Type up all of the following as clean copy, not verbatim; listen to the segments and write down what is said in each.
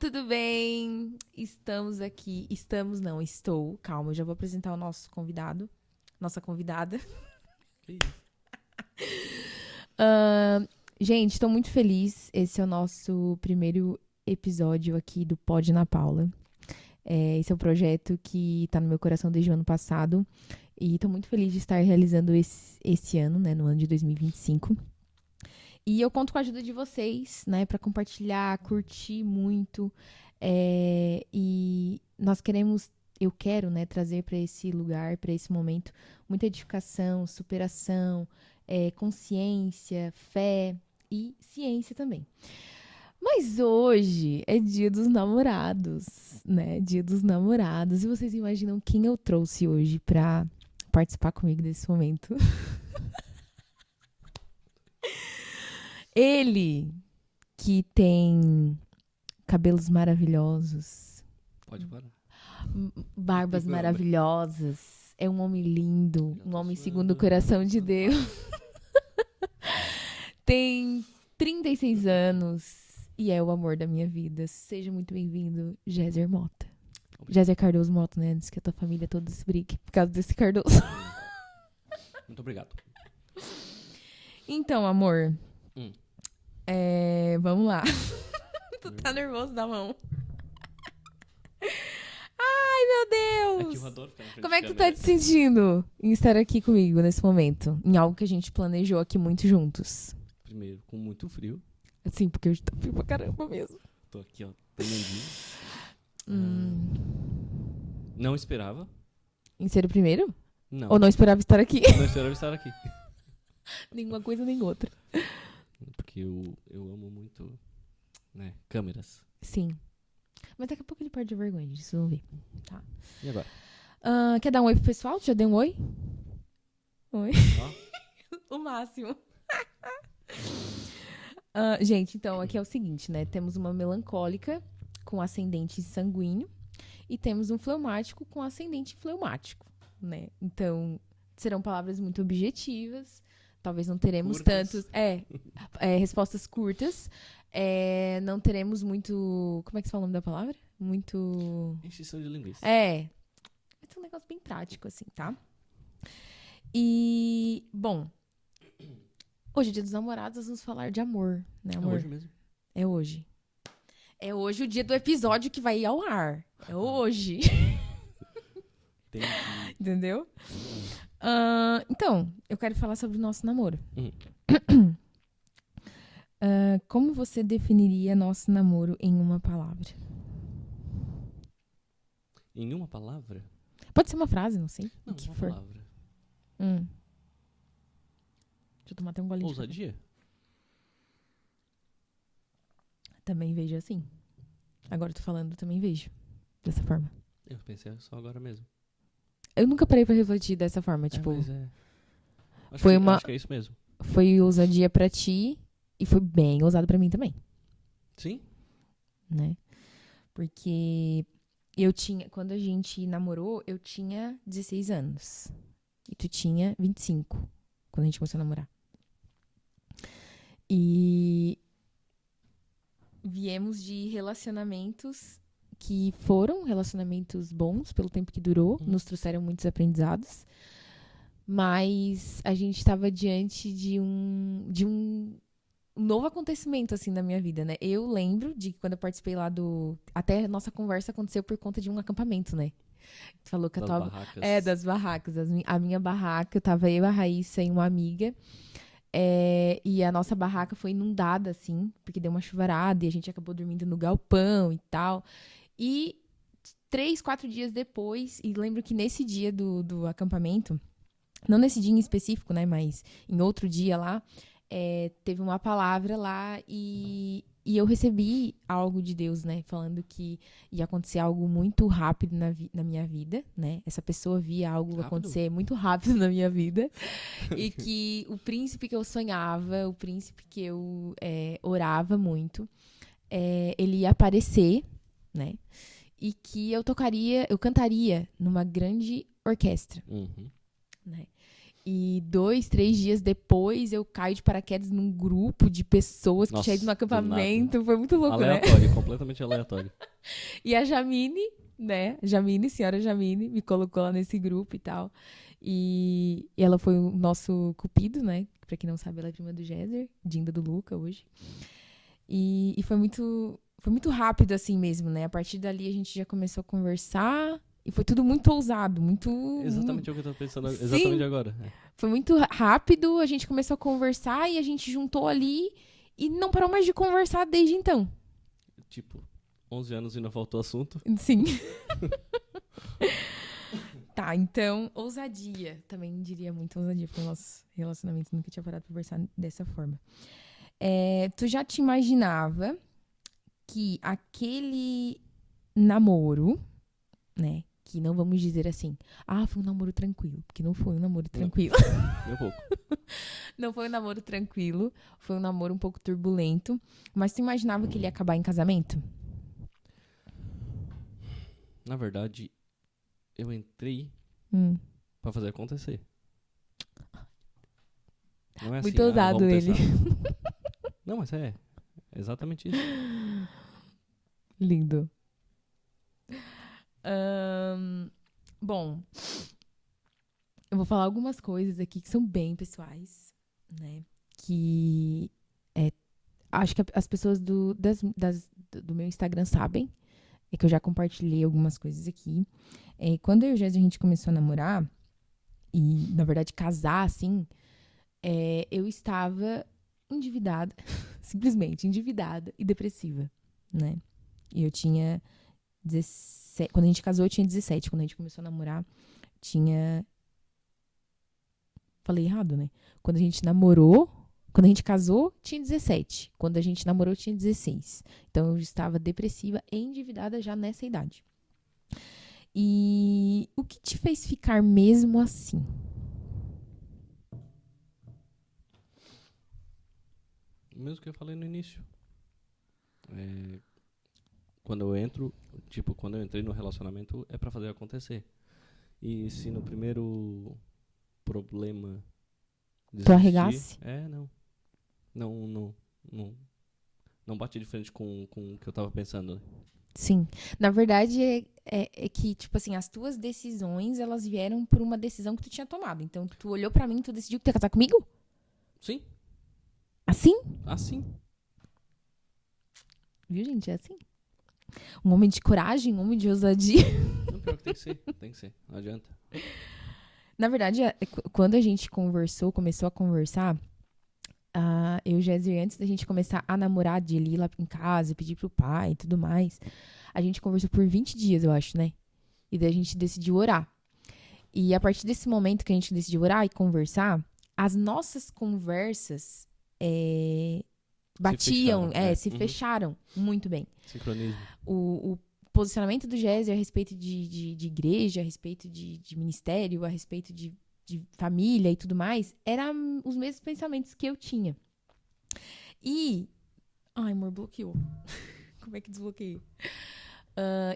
tudo bem? Estamos aqui. Estou. Calma, eu já vou apresentar o nosso convidado. Nossa convidada. Que isso? Gente, estou muito feliz. Esse é o nosso primeiro episódio aqui do Pod na Paula. Esse é um projeto que está no meu coração desde o ano passado. E estou muito feliz de estar realizando esse ano, né? No ano de 2025. E eu conto com a ajuda de vocês, né? Para compartilhar, curtir muito. E eu quero, né? Trazer para esse lugar, para esse momento, muita edificação, superação, consciência, fé e ciência também. Mas hoje é Dia dos Namorados, né? Dia dos Namorados. E vocês imaginam quem eu trouxe hoje para participar comigo desse momento? Ele que tem cabelos maravilhosos, Pode parar. barbas maravilhosas, é um homem lindo, um homem segundo o coração de Deus. Tem 36 anos e é o amor da minha vida. Seja muito bem-vindo, Géser Mota. Géser Cardoso Mota, né? Antes que a tua família toda se brigue por causa desse Cardoso. Muito obrigado. Então, amor, vamos lá. Tu tá nervoso da mão. Ai, meu É que Deus! eu adoro ficar na frente Como é de que tu tá câmera. te sentindo em estar aqui comigo nesse momento? Em algo que a gente planejou aqui muito juntos. Primeiro, com muito frio. Assim, porque hoje tá frio pra caramba mesmo. Tô aqui, ó, tremendinho. Hum. Não esperava. Em ser o primeiro? Não. Ou não esperava estar aqui? Não esperava estar aqui. Nenhuma coisa nem outra. Porque eu amo muito, né, câmeras. Sim. Mas daqui a pouco ele perde a vergonha disso, vamos ver. Tá. E agora? Quer dar um oi pro pessoal? Tu já deu um oi? Oi. Ó, O máximo. Gente, então aqui é o seguinte, né? Temos uma melancólica com ascendente sanguíneo e temos um fleumático com ascendente fleumático, né? Então, serão palavras muito objetivas. Talvez não teremos Curtas. tantos... respostas curtas. Não teremos muito... Como é que se fala o nome da palavra? Muito... encheção de linguiça. Vai ser um negócio bem prático, assim, tá? E, bom... Hoje, Dia dos Namorados, nós vamos falar de amor, né, É amor? hoje mesmo. É hoje. É hoje o dia do episódio que vai ir ao ar. É hoje. Entendi. Entendeu? Então, eu quero falar sobre o nosso namoro. Como você definiria nosso namoro em uma palavra? Em uma palavra? Pode ser uma frase, não sei. Não, o que uma for. palavra. Deixa eu tomar até um golinho. de café. Ousadia? Também vejo assim. Agora eu tô falando, também vejo. Dessa forma. Eu pensei só agora mesmo. Eu nunca parei pra refletir dessa forma. Tipo, Mas é. Acho foi que, uma- acho que é isso mesmo. foi ousadia pra ti e foi bem ousado pra mim também. Sim? Né? Porque quando a gente namorou, eu tinha 16 anos. E tu tinha 25, quando a gente começou a namorar. E viemos de relacionamentos que foram relacionamentos bons pelo tempo que durou, nos trouxeram muitos aprendizados. Mas a gente estava diante de um novo acontecimento, assim, na minha vida, né? Eu lembro de que quando eu participei lá até a nossa conversa aconteceu por conta de um acampamento, né? Tu falou que Das a tua... barracas. das barracas. A minha barraca, eu tava eu, a Raíssa e uma amiga. E a nossa barraca foi inundada, assim, porque deu uma chuvarada e a gente acabou dormindo no galpão e tal. E 3, 4 dias depois, e lembro que nesse dia do acampamento, não nesse dia em específico, né, mas em outro dia lá, teve uma palavra lá e eu recebi algo de Deus, né, falando que ia acontecer algo muito rápido na minha vida, né, essa pessoa via algo Rápido? acontecer muito rápido na minha vida e que o príncipe que eu sonhava, o príncipe que eu orava muito, ele ia aparecer, né, e que eu cantaria numa grande orquestra, Uhum. né. E 2, 3 dias depois, eu caio de paraquedas num grupo de pessoas que Nossa, tinha ido no do acampamento. Foi muito louco, né? Aleatório, completamente aleatório. E a Jamine, né? Senhora Jamine, me colocou lá nesse grupo e tal. E ela foi o nosso cupido, né? Pra quem não sabe, ela é prima do Géser, Dinda do Luca hoje. E foi muito rápido assim mesmo, né? A partir dali a gente já começou a conversar. E foi tudo muito ousado, muito. Exatamente o que eu tô pensando Sim. exatamente agora. Foi muito rápido, a gente começou a conversar e a gente juntou ali e não parou mais de conversar desde então. Tipo, 11 anos e não faltou assunto. Sim. Tá, então, ousadia. Também diria muito ousadia, porque o nosso relacionamento nunca tinha parado pra conversar dessa forma. Tu já te imaginava que aquele namoro, né? Que não vamos dizer assim, foi um namoro tranquilo. Porque não foi um namoro tranquilo. Nem um pouco. Não foi um namoro tranquilo. Foi um namoro um pouco turbulento. Mas tu imaginava que ele ia acabar em casamento? Na verdade, eu entrei pra fazer acontecer. Não é Muito assim, ousado vamos ele. testar. Não, mas é exatamente isso. Lindo. Bom, eu vou falar algumas coisas aqui que são bem pessoais, né? Que acho que as pessoas do meu Instagram sabem. É que eu já compartilhei algumas coisas aqui. Quando eu e o Jéssica, a gente começou a namorar, e, na verdade, casar, assim, eu estava endividada, simplesmente endividada e depressiva, né? E eu tinha 17. Quando a gente casou, eu tinha 17. Quando a gente começou a namorar, tinha. Falei errado, né? Quando a gente namorou. Quando a gente casou, tinha 17. Quando a gente namorou, tinha 16. Então, eu estava depressiva e endividada já nessa idade. E o que te fez ficar mesmo assim? O mesmo que eu falei no início. Quando eu entro, quando eu entrei no relacionamento, é pra fazer acontecer. E se no primeiro problema Tu arregasse? Não bate de frente com o que eu tava pensando. Sim. Na verdade, é que, tipo assim, as tuas decisões, elas vieram por uma decisão que tu tinha tomado. Então, tu olhou pra mim e tu decidiu que tu ia casar comigo? Sim, Assim? assim. Viu, gente? É assim. Um homem de coragem, um homem de ousadia. Não, pior que tem que ser. Não adianta. Na verdade, quando a gente começou a conversar, eu e o Jéssica, antes da gente começar a namorar, de ir lá em casa, pedir pro pai e tudo mais, a gente conversou por 20 dias, eu acho, né? E daí a gente decidiu orar. E a partir desse momento que a gente decidiu orar e conversar, as nossas conversas batiam, se fecharam muito bem. Sincronismo. O posicionamento do Jéssica a respeito de igreja, a respeito de ministério, a respeito de família e tudo mais, eram os mesmos pensamentos que eu tinha. E... Ai, amor, bloqueou. Como é que desbloqueei?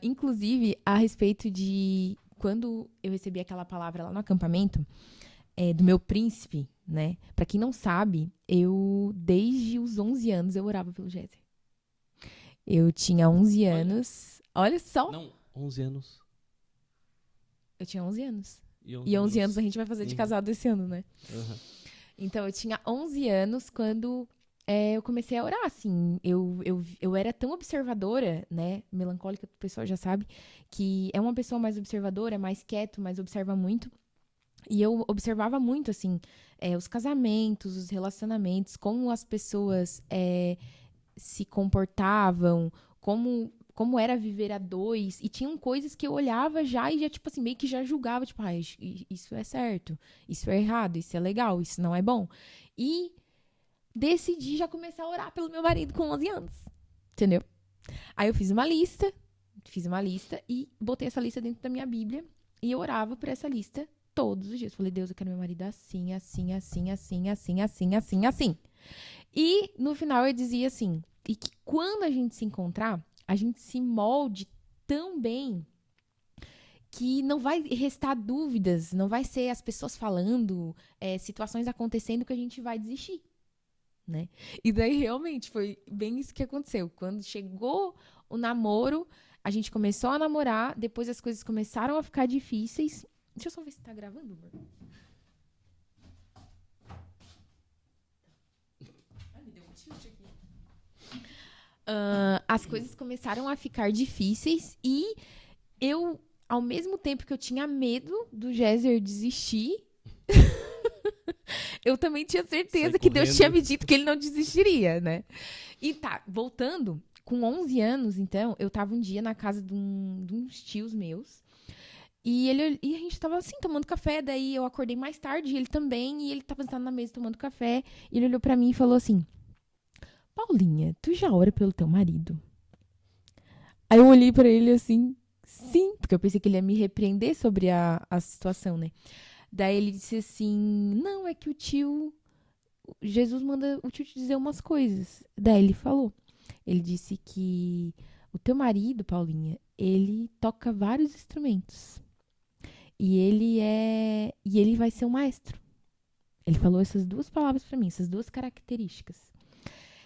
Inclusive, a respeito de... Quando eu recebi aquela palavra lá no acampamento, do meu príncipe, né? Pra quem não sabe, desde os 11 anos, eu orava pelo Jéssica. Eu tinha 11 anos. Olha só! Não, 11 anos. Eu tinha 11 anos. E 11 anos a gente vai fazer de casado esse ano, né? Uhum. Então, eu tinha 11 anos quando eu comecei a orar, assim. Eu era tão observadora, né? Melancólica, o pessoal já sabe. Que é uma pessoa mais observadora, mais quieto, mais observa muito. E eu observava muito, assim, os casamentos, os relacionamentos, como as pessoas se comportavam, como era viver a dois. E tinham coisas que eu olhava já e já, tipo assim, meio que já julgava, tipo, isso é certo, isso é errado, isso é legal, isso não é bom. E decidi já começar a orar pelo meu marido com 11 anos, entendeu? Aí eu fiz uma lista e botei essa lista dentro da minha Bíblia e eu orava por essa lista todos os dias. Falei, Deus, eu quero meu marido assim, assim, assim, assim, assim, assim, assim, assim. E no final eu dizia assim, e que quando a gente se encontrar, a gente se molde tão bem que não vai restar dúvidas, não vai ser as pessoas falando, situações acontecendo que a gente vai desistir, né? E daí, realmente, foi bem isso que aconteceu. Quando chegou o namoro, a gente começou a namorar, depois as coisas começaram a ficar difíceis. Deixa eu só ver se tá gravando, amor. Ai, me deu um tilt aqui. As coisas começaram a ficar difíceis e eu, ao mesmo tempo que eu tinha medo do Géser desistir, eu também tinha certeza que Deus tinha me dito que ele não desistiria, né? E tá, voltando, com 11 anos, então, eu tava um dia na casa de uns tios meus. E a gente tava assim, tomando café. Daí eu acordei mais tarde, ele também. E ele tava sentado na mesa tomando café. E ele olhou pra mim e falou assim: Paulinha, tu já ora pelo teu marido? Aí eu olhei pra ele assim, sim, porque eu pensei que ele ia me repreender sobre a situação, né? Daí ele disse assim: não, é que Jesus manda o tio te dizer umas coisas. Daí ele falou: ele disse que o teu marido, Paulinha, ele toca vários instrumentos. E ele vai ser um maestro. Ele falou essas duas palavras pra mim, essas duas características.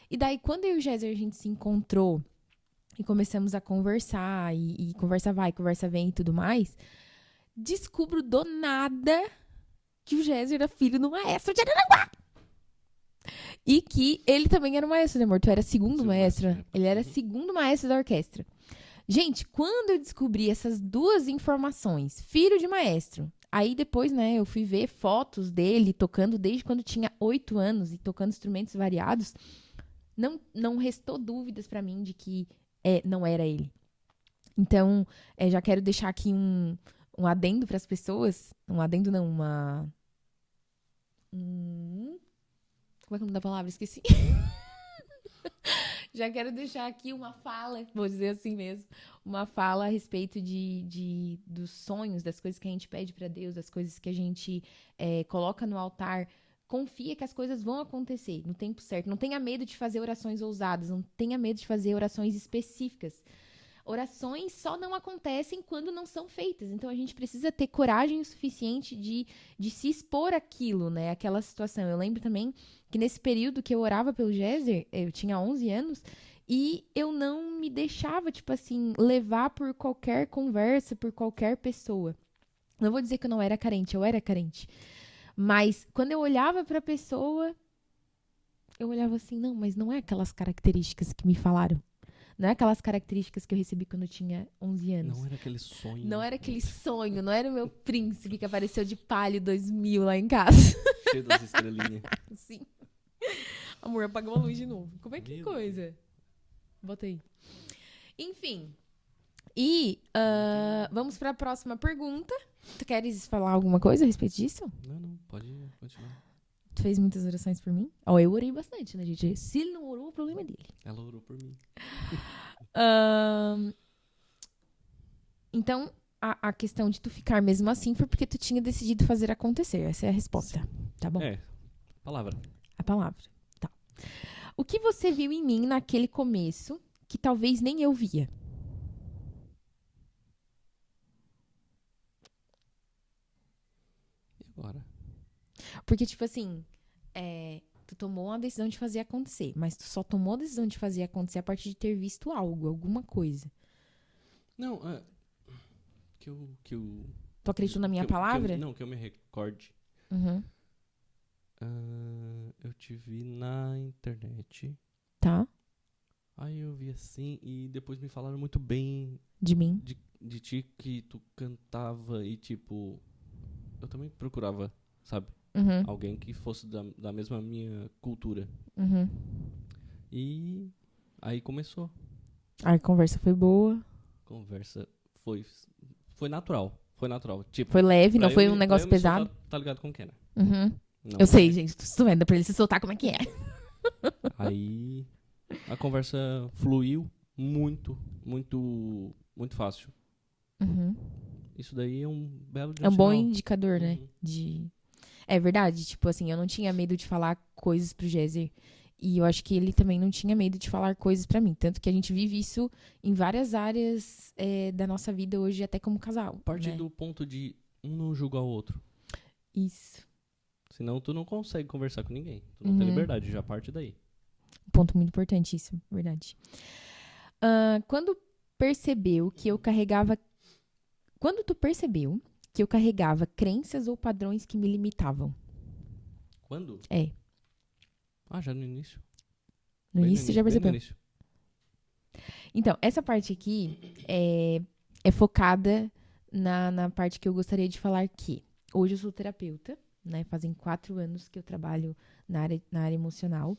E daí, quando eu e o Géser a gente se encontrou e começamos a conversar, e conversa vai, conversa vem e tudo mais, descubro do nada que o Géser era filho do maestro de Araranguá. E que ele também era o maestro, né, amor? Tu era segundo maestro, né? Ele era segundo maestro da orquestra. Gente, quando eu descobri essas duas informações, filho de maestro, aí depois, né, eu fui ver fotos dele tocando desde quando tinha 8 anos e tocando instrumentos variados, não restou dúvidas pra mim de que não era ele. Então, já quero deixar aqui um adendo pras pessoas, um adendo não, como é que é o nome da palavra? Esqueci. Já quero deixar aqui uma fala, vou dizer assim mesmo, uma fala a respeito dos sonhos, das coisas que a gente pede pra Deus, das coisas que a gente coloca no altar. Confia que as coisas vão acontecer no tempo certo. Não tenha medo de fazer orações ousadas, não tenha medo de fazer orações específicas. Orações só não acontecem quando não são feitas. Então, a gente precisa ter coragem o suficiente de se expor àquilo, né? Aquela situação. Eu lembro também que nesse período que eu orava pelo Géser, eu tinha 11 anos, e eu não me deixava, tipo assim, levar por qualquer conversa, por qualquer pessoa. Não vou dizer que eu não era carente, eu era carente. Mas, quando eu olhava pra pessoa, eu olhava assim, não, mas não é aquelas características que me falaram. Não é aquelas características que eu recebi quando eu tinha 11 anos. Não era aquele sonho. Não era aquele sonho, não era o meu príncipe que apareceu de palio 2000 lá em casa. Cheio das estrelinhas. Sim. Amor, apagou a luz de novo. Como é que Meu coisa? Bota aí. Enfim. E vamos para a próxima pergunta. Tu queres falar alguma coisa a respeito disso? Não, pode continuar. Tu fez muitas orações por mim? Ó, eu orei bastante, né, gente? Se ele não orou, o problema é dele. Ela orou por mim. Então, a questão de tu ficar mesmo assim foi porque tu tinha decidido fazer acontecer. Essa é a resposta. Sim. Tá bom? Palavra. A palavra. Tá. O que você viu em mim naquele começo que talvez nem eu via? E agora? Porque, tipo assim, tu tomou uma decisão de fazer acontecer, mas tu só tomou a decisão de fazer acontecer a partir de ter visto algo, alguma coisa. Não, que eu... Tu acreditou na minha palavra? Que eu me recorde. Uhum. Eu te vi na internet. Tá. Aí eu vi assim e depois me falaram muito bem... De mim? De ti, que tu cantava e tipo... Eu também procurava, sabe? Uhum. Alguém que fosse da mesma minha cultura. Uhum. E aí começou. A conversa foi boa. Conversa foi natural. Foi natural. Tipo, foi leve, não foi um negócio pesado. Tá ligado como que é, né? Uhum. Não, eu sei, gente. Tô vendo pra ele se soltar como é que é. Aí a conversa fluiu muito, muito, muito fácil. Uhum. Isso daí é um belo É um bom sinal. indicador, né? É verdade. Tipo assim, eu não tinha medo de falar coisas pro Géser. E eu acho que ele também não tinha medo de falar coisas pra mim. Tanto que a gente vive isso em várias áreas da nossa vida hoje, até como casal. Parte né? do ponto de um não julgar o outro. Isso. Senão tu não consegue conversar com ninguém. Tu não Uhum. tem liberdade, já parte daí. Ponto muito importante isso, verdade. Quando percebeu que eu carregava... Quando tu percebeu que eu carregava crenças ou padrões que me limitavam? Quando? É. Ah, já no início. No Bem início você já bem no percebeu. início. Então, essa parte aqui é focada na parte que eu gostaria de falar que hoje eu sou terapeuta, né? Fazem 4 anos que eu trabalho na área emocional.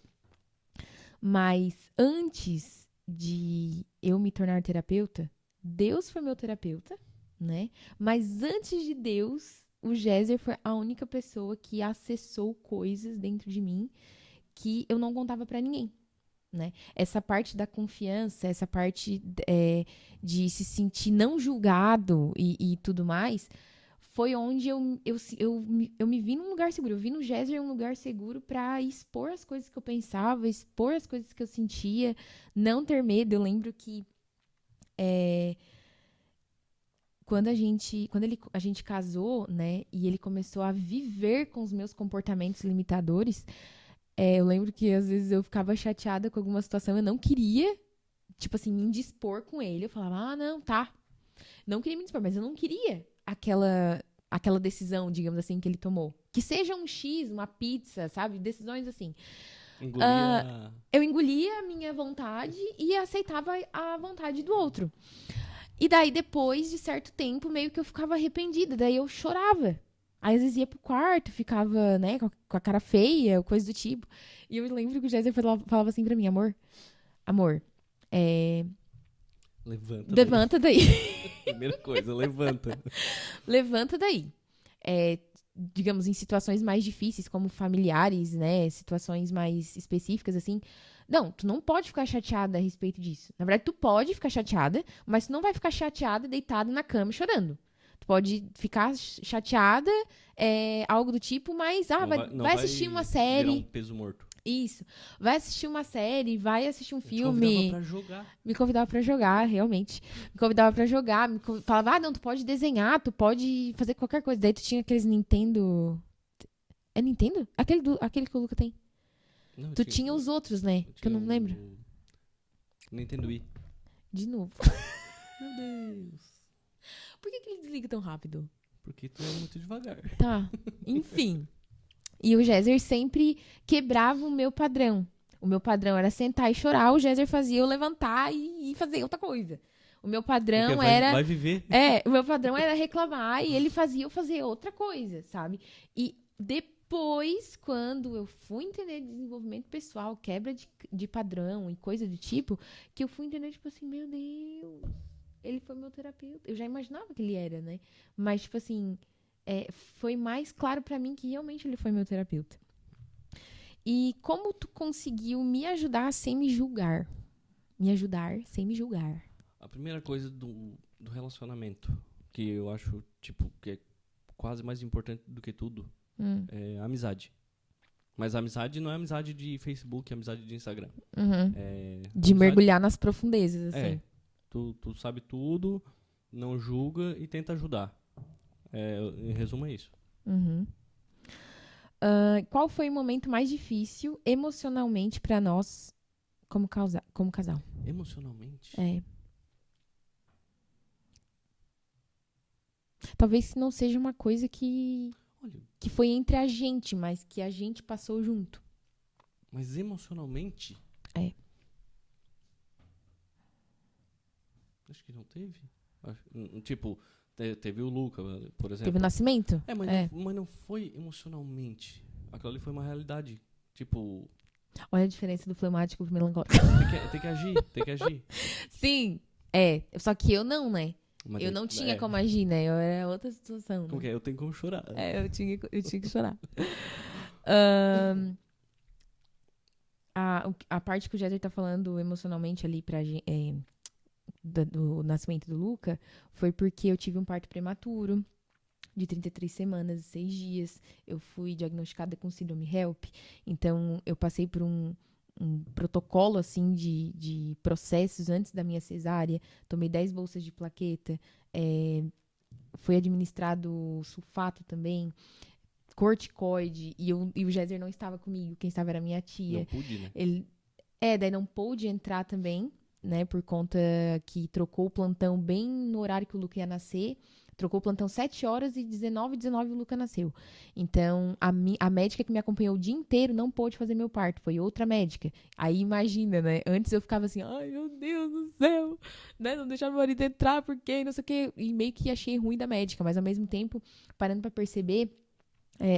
Mas antes de eu me tornar terapeuta, Deus foi meu terapeuta, né? Mas antes de Deus, o Géser foi a única pessoa que acessou coisas dentro de mim que eu não contava pra ninguém. Né? Essa parte da confiança, essa parte de se sentir não julgado e tudo mais, foi onde eu me vi num lugar seguro. Eu vi no Géser um lugar seguro pra expor as coisas que eu pensava, expor as coisas que eu sentia, não ter medo. Eu lembro que quando a gente casou, né, e ele começou a viver com os meus comportamentos limitadores, eu lembro que às vezes eu ficava chateada com alguma situação, eu não queria, tipo assim, me indispor com ele. Eu falava, não, tá. Não queria me indispor, mas eu não queria aquela decisão, digamos assim, que ele tomou. Que seja um X, uma pizza, sabe? Decisões assim. Engolia. Eu engolia a minha vontade e aceitava a vontade do outro. E daí, depois de certo tempo, meio que eu ficava arrependida. Daí eu chorava. Aí, às vezes, ia pro quarto, ficava, né, com a cara feia, coisa do tipo. E eu lembro que o Jéssica falava assim pra mim, amor, Levanta daí. levanta daí. Primeira coisa, levanta. Levanta daí. Digamos, em situações mais difíceis, como familiares, né, situações mais específicas, assim. Não, tu não pode ficar chateada a respeito disso. Na verdade, tu pode ficar chateada, mas tu não vai ficar chateada deitada na cama chorando. Tu pode ficar chateada, algo do tipo, mas Não vai assistir uma virar um série. peso morto. Isso. Vai assistir uma série, vai assistir um Eu te convidava filme. pra jogar. Me convidava pra jogar, realmente. Me convidava pra jogar. Falava, não, tu pode desenhar, tu pode fazer qualquer coisa. Daí tu tinha aqueles Nintendo. É Nintendo? Aquele que o Luca tem. Não, Tu tinha os outros, né? Que eu não lembro. Nintendo Wii. De novo. Meu Deus. Por que ele desliga tão rápido? Porque tu é muito devagar. Tá. Enfim. E o Géser sempre quebrava o meu padrão. O meu padrão era sentar e chorar, o Géser fazia eu levantar e fazer outra coisa. O meu padrão era. Vai viver. O meu padrão era reclamar e ele fazia eu fazer outra coisa, sabe? E depois, quando eu fui entender desenvolvimento pessoal, quebra de padrão e coisa do tipo, que eu fui entender, tipo assim, meu Deus, ele foi meu terapeuta. Eu já imaginava que ele era, né? Mas, tipo assim, foi mais claro pra mim que realmente ele foi meu terapeuta. E como tu conseguiu me ajudar sem me julgar? Me ajudar sem me julgar. A primeira coisa do relacionamento, que eu acho, tipo, que é quase mais importante do que tudo, é a amizade. Mas a amizade não é amizade de Facebook, é amizade de Instagram. Uhum. De amizade, mergulhar nas profundezas, assim. Tu sabe tudo, não julga e tenta ajudar. Em resumo, é isso. Uhum. Qual foi o momento mais difícil emocionalmente pra nós como casal? Emocionalmente? Talvez não seja uma coisa que foi entre a gente, mas que a gente passou junto. Mas emocionalmente? Acho que não teve. Tipo, teve o Luca, por exemplo. Teve o nascimento? Mas não foi emocionalmente. Aquilo ali foi uma realidade. Tipo... Olha a diferença do fleumático pro melancólico. Tem que agir. Sim, só que eu não, né? Mas eu não tinha como agir, né? Eu era outra situação. Como que é? Eu tenho como chorar. Eu tinha que chorar. A parte que o Jéssica tá falando emocionalmente ali pra gente, do nascimento do Luca, foi porque eu tive um parto prematuro de 33 semanas e 6 dias. Eu fui diagnosticada com síndrome HELP. Então, eu passei por protocolo, assim, de processos antes da minha cesárea. Tomei 10 bolsas de plaqueta. Foi administrado sulfato também, corticoide, e o Géser não estava comigo, quem estava era a minha tia. Não pude, né? Daí não pôde entrar também, né, por conta que trocou o plantão bem no horário que o Luca ia nascer. Trocou o plantão 7 horas e 19 o Luca nasceu. Então, a médica que me acompanhou o dia inteiro não pôde fazer meu parto. Foi outra médica. Aí, imagina, né? Antes eu ficava assim, ai, meu Deus do céu, né? Não deixar meu marido entrar, porque não sei o quê. E meio que achei ruim da médica. Mas, ao mesmo tempo, parando pra perceber,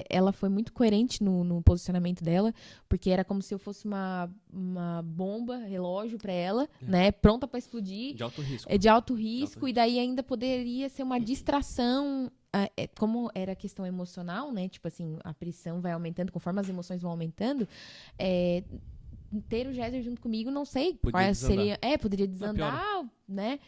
ela foi muito coerente no posicionamento dela, porque era como se eu fosse uma bomba, relógio pra ela, né? Pronta pra explodir. De alto risco. De alto risco, e daí ainda poderia ser uma distração, como era questão emocional, né? Tipo assim, a pressão vai aumentando, conforme as emoções vão aumentando, ter o Géser junto comigo, não sei qual seria. Poderia desandar, né?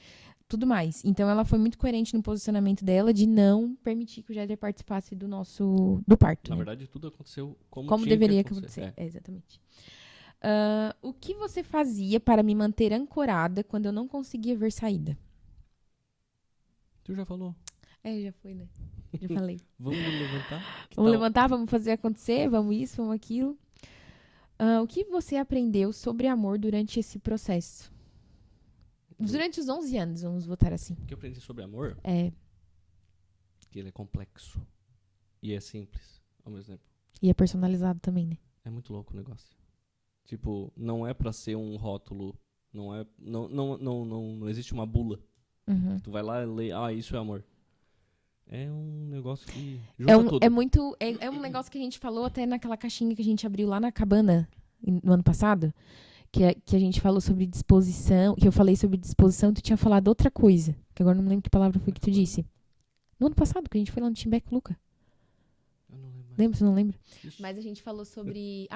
Tudo mais. Então, ela foi muito coerente no posicionamento dela de não permitir que o Géser participasse do parto. Na né? verdade, tudo aconteceu como deveria acontecer. Exatamente. O que você fazia para me manter ancorada quando eu não conseguia ver saída? Tu já falou. Já foi, né? Já falei. Vamos levantar? Vamos levantar, vamos fazer acontecer, vamos isso, vamos aquilo. O que você aprendeu sobre amor durante esse processo? Durante os 11 anos, vamos botar assim. O que eu aprendi sobre amor? Que ele é complexo. E é simples, ao mesmo tempo. E é personalizado também, né? É muito louco o negócio. Tipo, não é pra ser um rótulo. Não existe uma bula. Uhum. Tu vai lá e lê, isso é amor. É um negócio que junta tudo. É um negócio que a gente falou até naquela caixinha que a gente abriu lá na cabana no ano passado. Que a gente falou sobre disposição, que eu falei sobre disposição, tu tinha falado outra coisa, que agora não lembro que palavra foi que tu disse. No ano passado, que a gente foi lá no Timbeck, Luca. Eu não lembro. Lembra? Você não lembra? Ixi. Mas a gente falou sobre,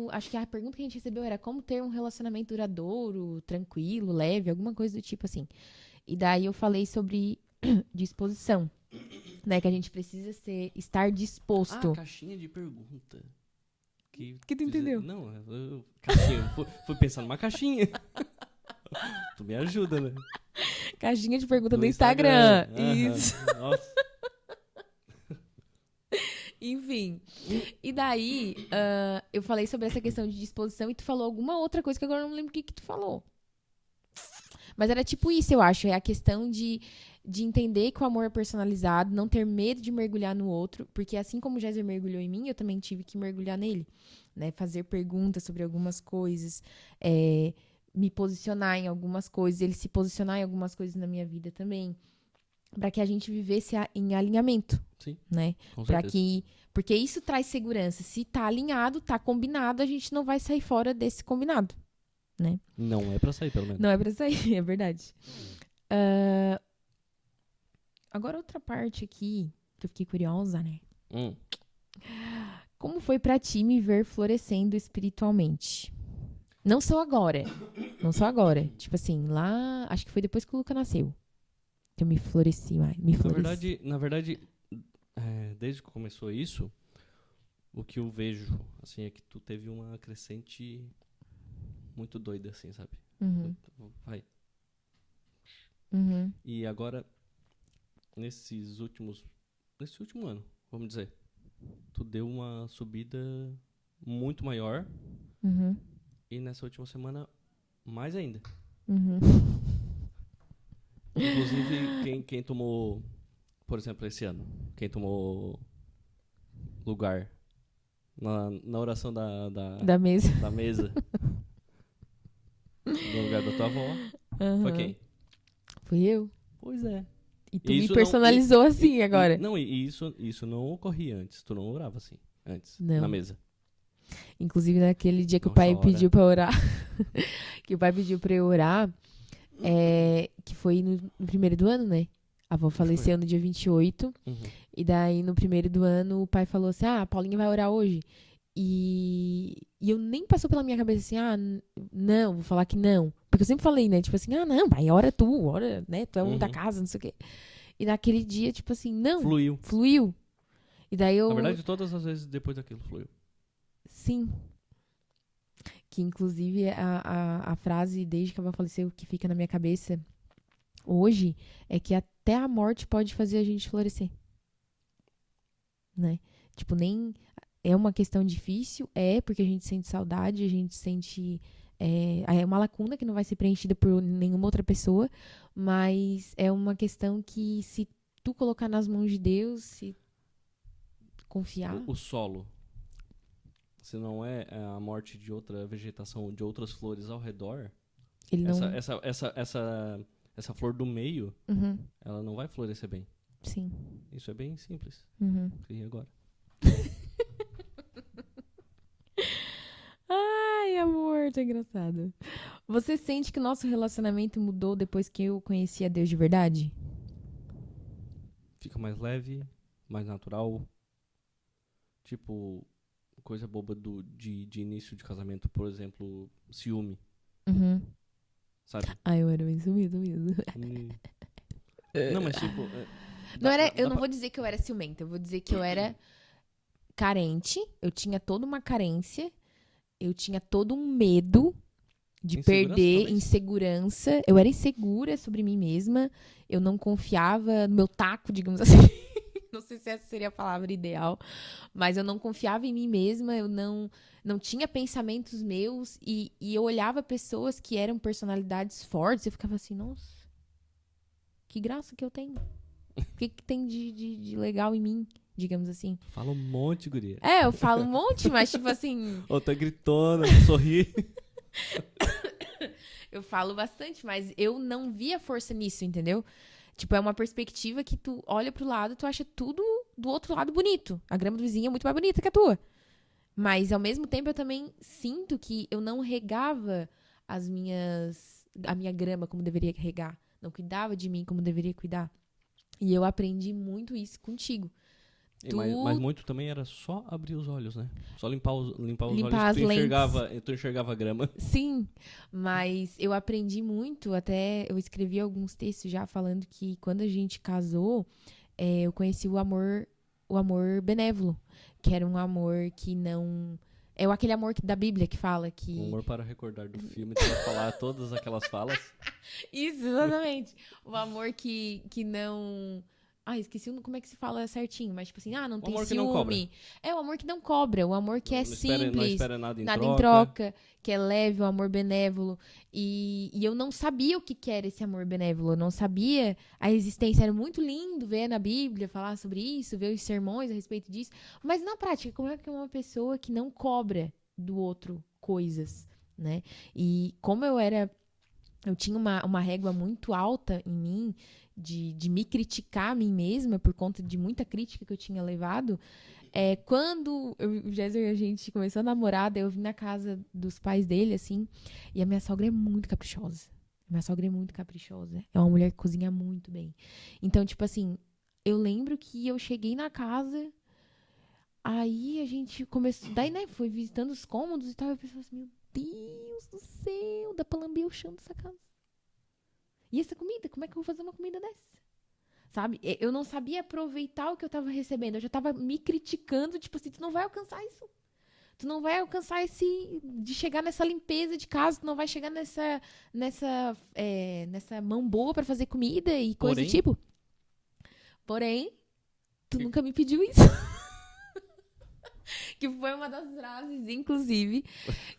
acho que a pergunta que a gente recebeu era como ter um relacionamento duradouro, tranquilo, leve, alguma coisa do tipo assim. E daí eu falei sobre disposição, né, que a gente precisa estar disposto. Caixinha de pergunta. Que tu entendeu? Não, caixinha. Fui pensar numa caixinha. Tu me ajuda, né? Caixinha de pergunta no Instagram. Isso. Nossa. Enfim. E daí, eu falei sobre essa questão de disposição e tu falou alguma outra coisa que agora eu não lembro o que tu falou. Mas era tipo isso, eu acho. É a questão de entender que o amor é personalizado, não ter medo de mergulhar no outro, porque assim como o Géser mergulhou em mim, eu também tive que mergulhar nele, né? Fazer perguntas sobre algumas coisas, me posicionar em algumas coisas, ele se posicionar em algumas coisas na minha vida também, para que a gente vivesse em alinhamento. Sim, né? Com certeza. Porque isso traz segurança. Se tá alinhado, tá combinado, a gente não vai sair fora desse combinado, né? Não é pra sair, pelo menos. Não é pra sair, é verdade. Agora outra parte aqui, que eu fiquei curiosa, né? Como foi pra ti me ver florescendo espiritualmente? Não só agora. Tipo assim, lá, acho que foi depois que o Luca nasceu. Que eu me floresci mais. Na verdade, desde que começou isso, o que eu vejo, assim, é que tu teve uma crescente muito doida, assim, sabe? Uhum. Vai. Uhum. E agora, nesse último ano, vamos dizer, tu deu uma subida muito maior. Uhum. E nessa última semana, mais ainda. Uhum. Inclusive, quem tomou, por exemplo, esse ano, quem tomou lugar na oração da mesa. Da mesa no lugar da tua avó, foi quem? Fui eu. Pois é. E tu me personalizou assim agora. E isso não ocorria antes. Tu não orava assim antes, não. Na mesa. Inclusive, naquele dia que o pai pediu pra orar, que o pai pediu pra eu orar, que foi no primeiro do ano, né? A avó faleceu no dia 28. Uhum. E daí, no primeiro do ano, o pai falou assim, a Paulinha vai orar hoje. E eu nem passou pela minha cabeça assim, não, vou falar que não. Porque eu sempre falei, né? Tipo assim, não, pai, ora tu, né? Tu é um da casa, não sei o quê. E naquele dia, tipo assim, não. Fluiu. E daí eu... Na verdade, todas as vezes depois daquilo fluiu. Sim. Que, inclusive, a frase, desde que ela faleceu, que fica na minha cabeça hoje, é que até a morte pode fazer a gente florescer. Né? Tipo, nem... É uma questão difícil, porque a gente sente saudade, a gente sente... É uma lacuna que não vai ser preenchida por nenhuma outra pessoa, mas é uma questão que, se tu colocar nas mãos de Deus, se confiar... O solo, se não é a morte de outra vegetação, de outras flores ao redor, ele não... essa flor do meio, Uhum. ela não vai florescer bem. Sim. Isso é bem simples. Uhum. E agora? Ai, amor, tá engraçado. Você sente que o nosso relacionamento mudou depois que eu conheci a Deus de verdade? Fica mais leve, mais natural. Tipo, coisa boba de início de casamento, por exemplo, ciúme. Uhum. Sabe? Ai, eu era bem sumido mesmo. Não, mas tipo... Eu não vou dizer que eu era ciumenta, eu vou dizer que eu era carente, eu tinha toda uma carência, eu tinha todo um medo de perder, talvez. insegurança. Eu era insegura sobre mim mesma, eu não confiava no meu taco, digamos assim. Não sei se essa seria a palavra ideal, mas eu não confiava em mim mesma, eu não tinha pensamentos meus, e eu olhava pessoas que eram personalidades fortes e eu ficava assim, nossa, que graça que eu tenho. O que tem de legal em mim, digamos assim? Fala um monte, guria. Eu falo um monte, mas tipo assim... Tá gritando, sorri. Eu falo bastante, mas eu não via força nisso, entendeu? Tipo, é uma perspectiva que tu olha pro lado e tu acha tudo do outro lado bonito. A grama do vizinho é muito mais bonita que a tua. Mas, ao mesmo tempo, eu também sinto que eu não regava a minha grama como deveria regar. Não cuidava de mim como deveria cuidar. E eu aprendi muito isso contigo. Mas muito também era só abrir os olhos, né? Só limpar os olhos, as tu enxergava a grama. Sim, mas eu aprendi muito, até eu escrevi alguns textos já falando que quando a gente casou, eu conheci o amor benévolo, que era um amor que não... É aquele amor da Bíblia que fala que... O amor para recordar do filme, tu vai falar todas aquelas falas. Isso, exatamente. O amor que não... esqueci como é que se fala certinho, mas tipo assim, não tem ciúme. O amor que não cobra, o amor que é simples. Não espera nada em troca, que é leve, o amor benévolo. E eu não sabia o que era esse amor benévolo, eu não sabia a existência. Era muito lindo ver na Bíblia falar sobre isso, ver os sermões a respeito disso. Mas na prática, como é que é uma pessoa que não cobra do outro coisas, né? E como eu tinha uma régua muito alta em mim, de me criticar a mim mesma por conta de muita crítica que eu tinha levado. Quando o Jéssica e a gente começou a namorar, eu vim na casa dos pais dele, assim, e a minha sogra é muito caprichosa. É uma mulher que cozinha muito bem. Então, tipo assim, eu lembro que eu cheguei na casa, aí a gente começou... Daí, né, foi visitando os cômodos e tal, eu pensei assim, meu Deus do céu, dá pra lamber o chão dessa casa. E essa comida, como é que eu vou fazer uma comida dessa? Sabe? Eu não sabia aproveitar o que eu tava recebendo. Eu já tava me criticando, tipo assim, tu não vai alcançar isso. Tu não vai alcançar de chegar nessa limpeza de casa, tu não vai chegar nessa mão boa pra fazer comida e coisa do tipo. Porém, tu nunca me pediu isso. Que foi uma das frases, inclusive,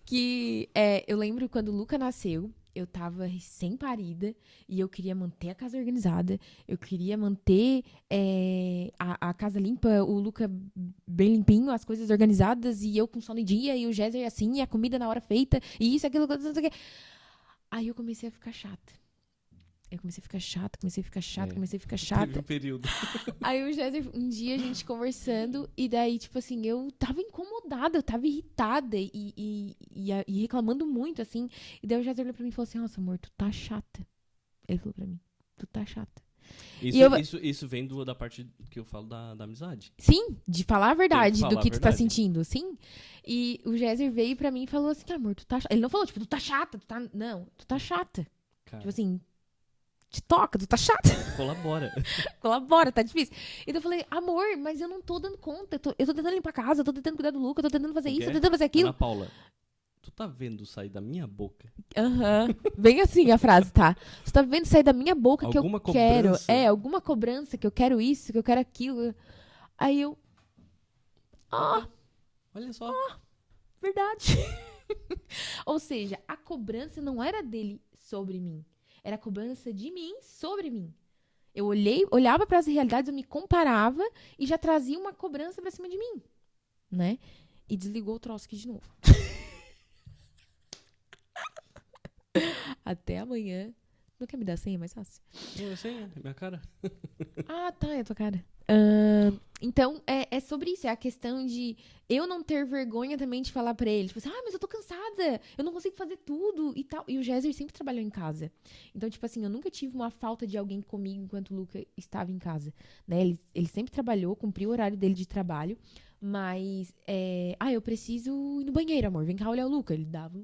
que eu lembro quando o Luca nasceu, eu tava recém-parida e eu queria manter a casa organizada, eu queria manter a casa limpa, o Luca bem limpinho, as coisas organizadas, e eu com sono em dia, e o Jéssica assim, e a comida na hora feita, e isso, aquilo, aquilo. Aí eu comecei a ficar chata. Comecei a ficar chata. Teve um período. Aí o Jéssica, um dia a gente conversando, e daí, tipo assim, eu tava incomodada, eu tava irritada e reclamando muito, assim. E daí o Jéssica olhou pra mim e falou assim, nossa, amor, tu tá chata. Ele falou pra mim, tu tá chata. Isso vem da parte que eu falo da amizade. Sim, de falar a verdade do que tu tá sentindo, sim. E o Jéssica veio pra mim e falou assim, amor, tu tá chata. Ele não falou, tipo, tu tá chata, Não, tu tá chata. Cara. Tipo assim... Te toca, tu tá chata. Colabora, tá difícil. Então eu falei, amor, mas eu não tô dando conta. Eu tô tentando limpar a casa, eu tô tentando cuidar do Luca, eu tô tentando fazer isso, eu tô tentando fazer aquilo. Ana Paula, Tu tá vendo sair da minha boca? Aham. Bem assim a frase, tá? Você tá vendo sair da minha boca que eu Alguma quero. cobrança? Alguma cobrança, que eu quero isso, que eu quero aquilo. Aí eu. Opa, olha só. Verdade. Ou seja, a cobrança não era dele sobre mim. Era a cobrança de mim sobre mim. Eu olhava para as realidades, eu me comparava e já trazia uma cobrança pra cima de mim, né? E desligou o troço aqui de novo. Até amanhã. Não quer me dar senha? Mais fácil. Não, senha, é minha cara. Ah, tá, é a tua cara. Então, é sobre isso. É a questão de eu não ter vergonha também de falar pra ele. Tipo assim, mas eu tô cansada. Eu não consigo fazer tudo e tal. E o Géser sempre trabalhou em casa. Então, tipo assim, eu nunca tive uma falta de alguém comigo enquanto o Luca estava em casa. Né? Ele sempre trabalhou, cumpriu o horário dele de trabalho. Mas, eu preciso ir no banheiro, amor. Vem cá olhar o Luca. Ele dava,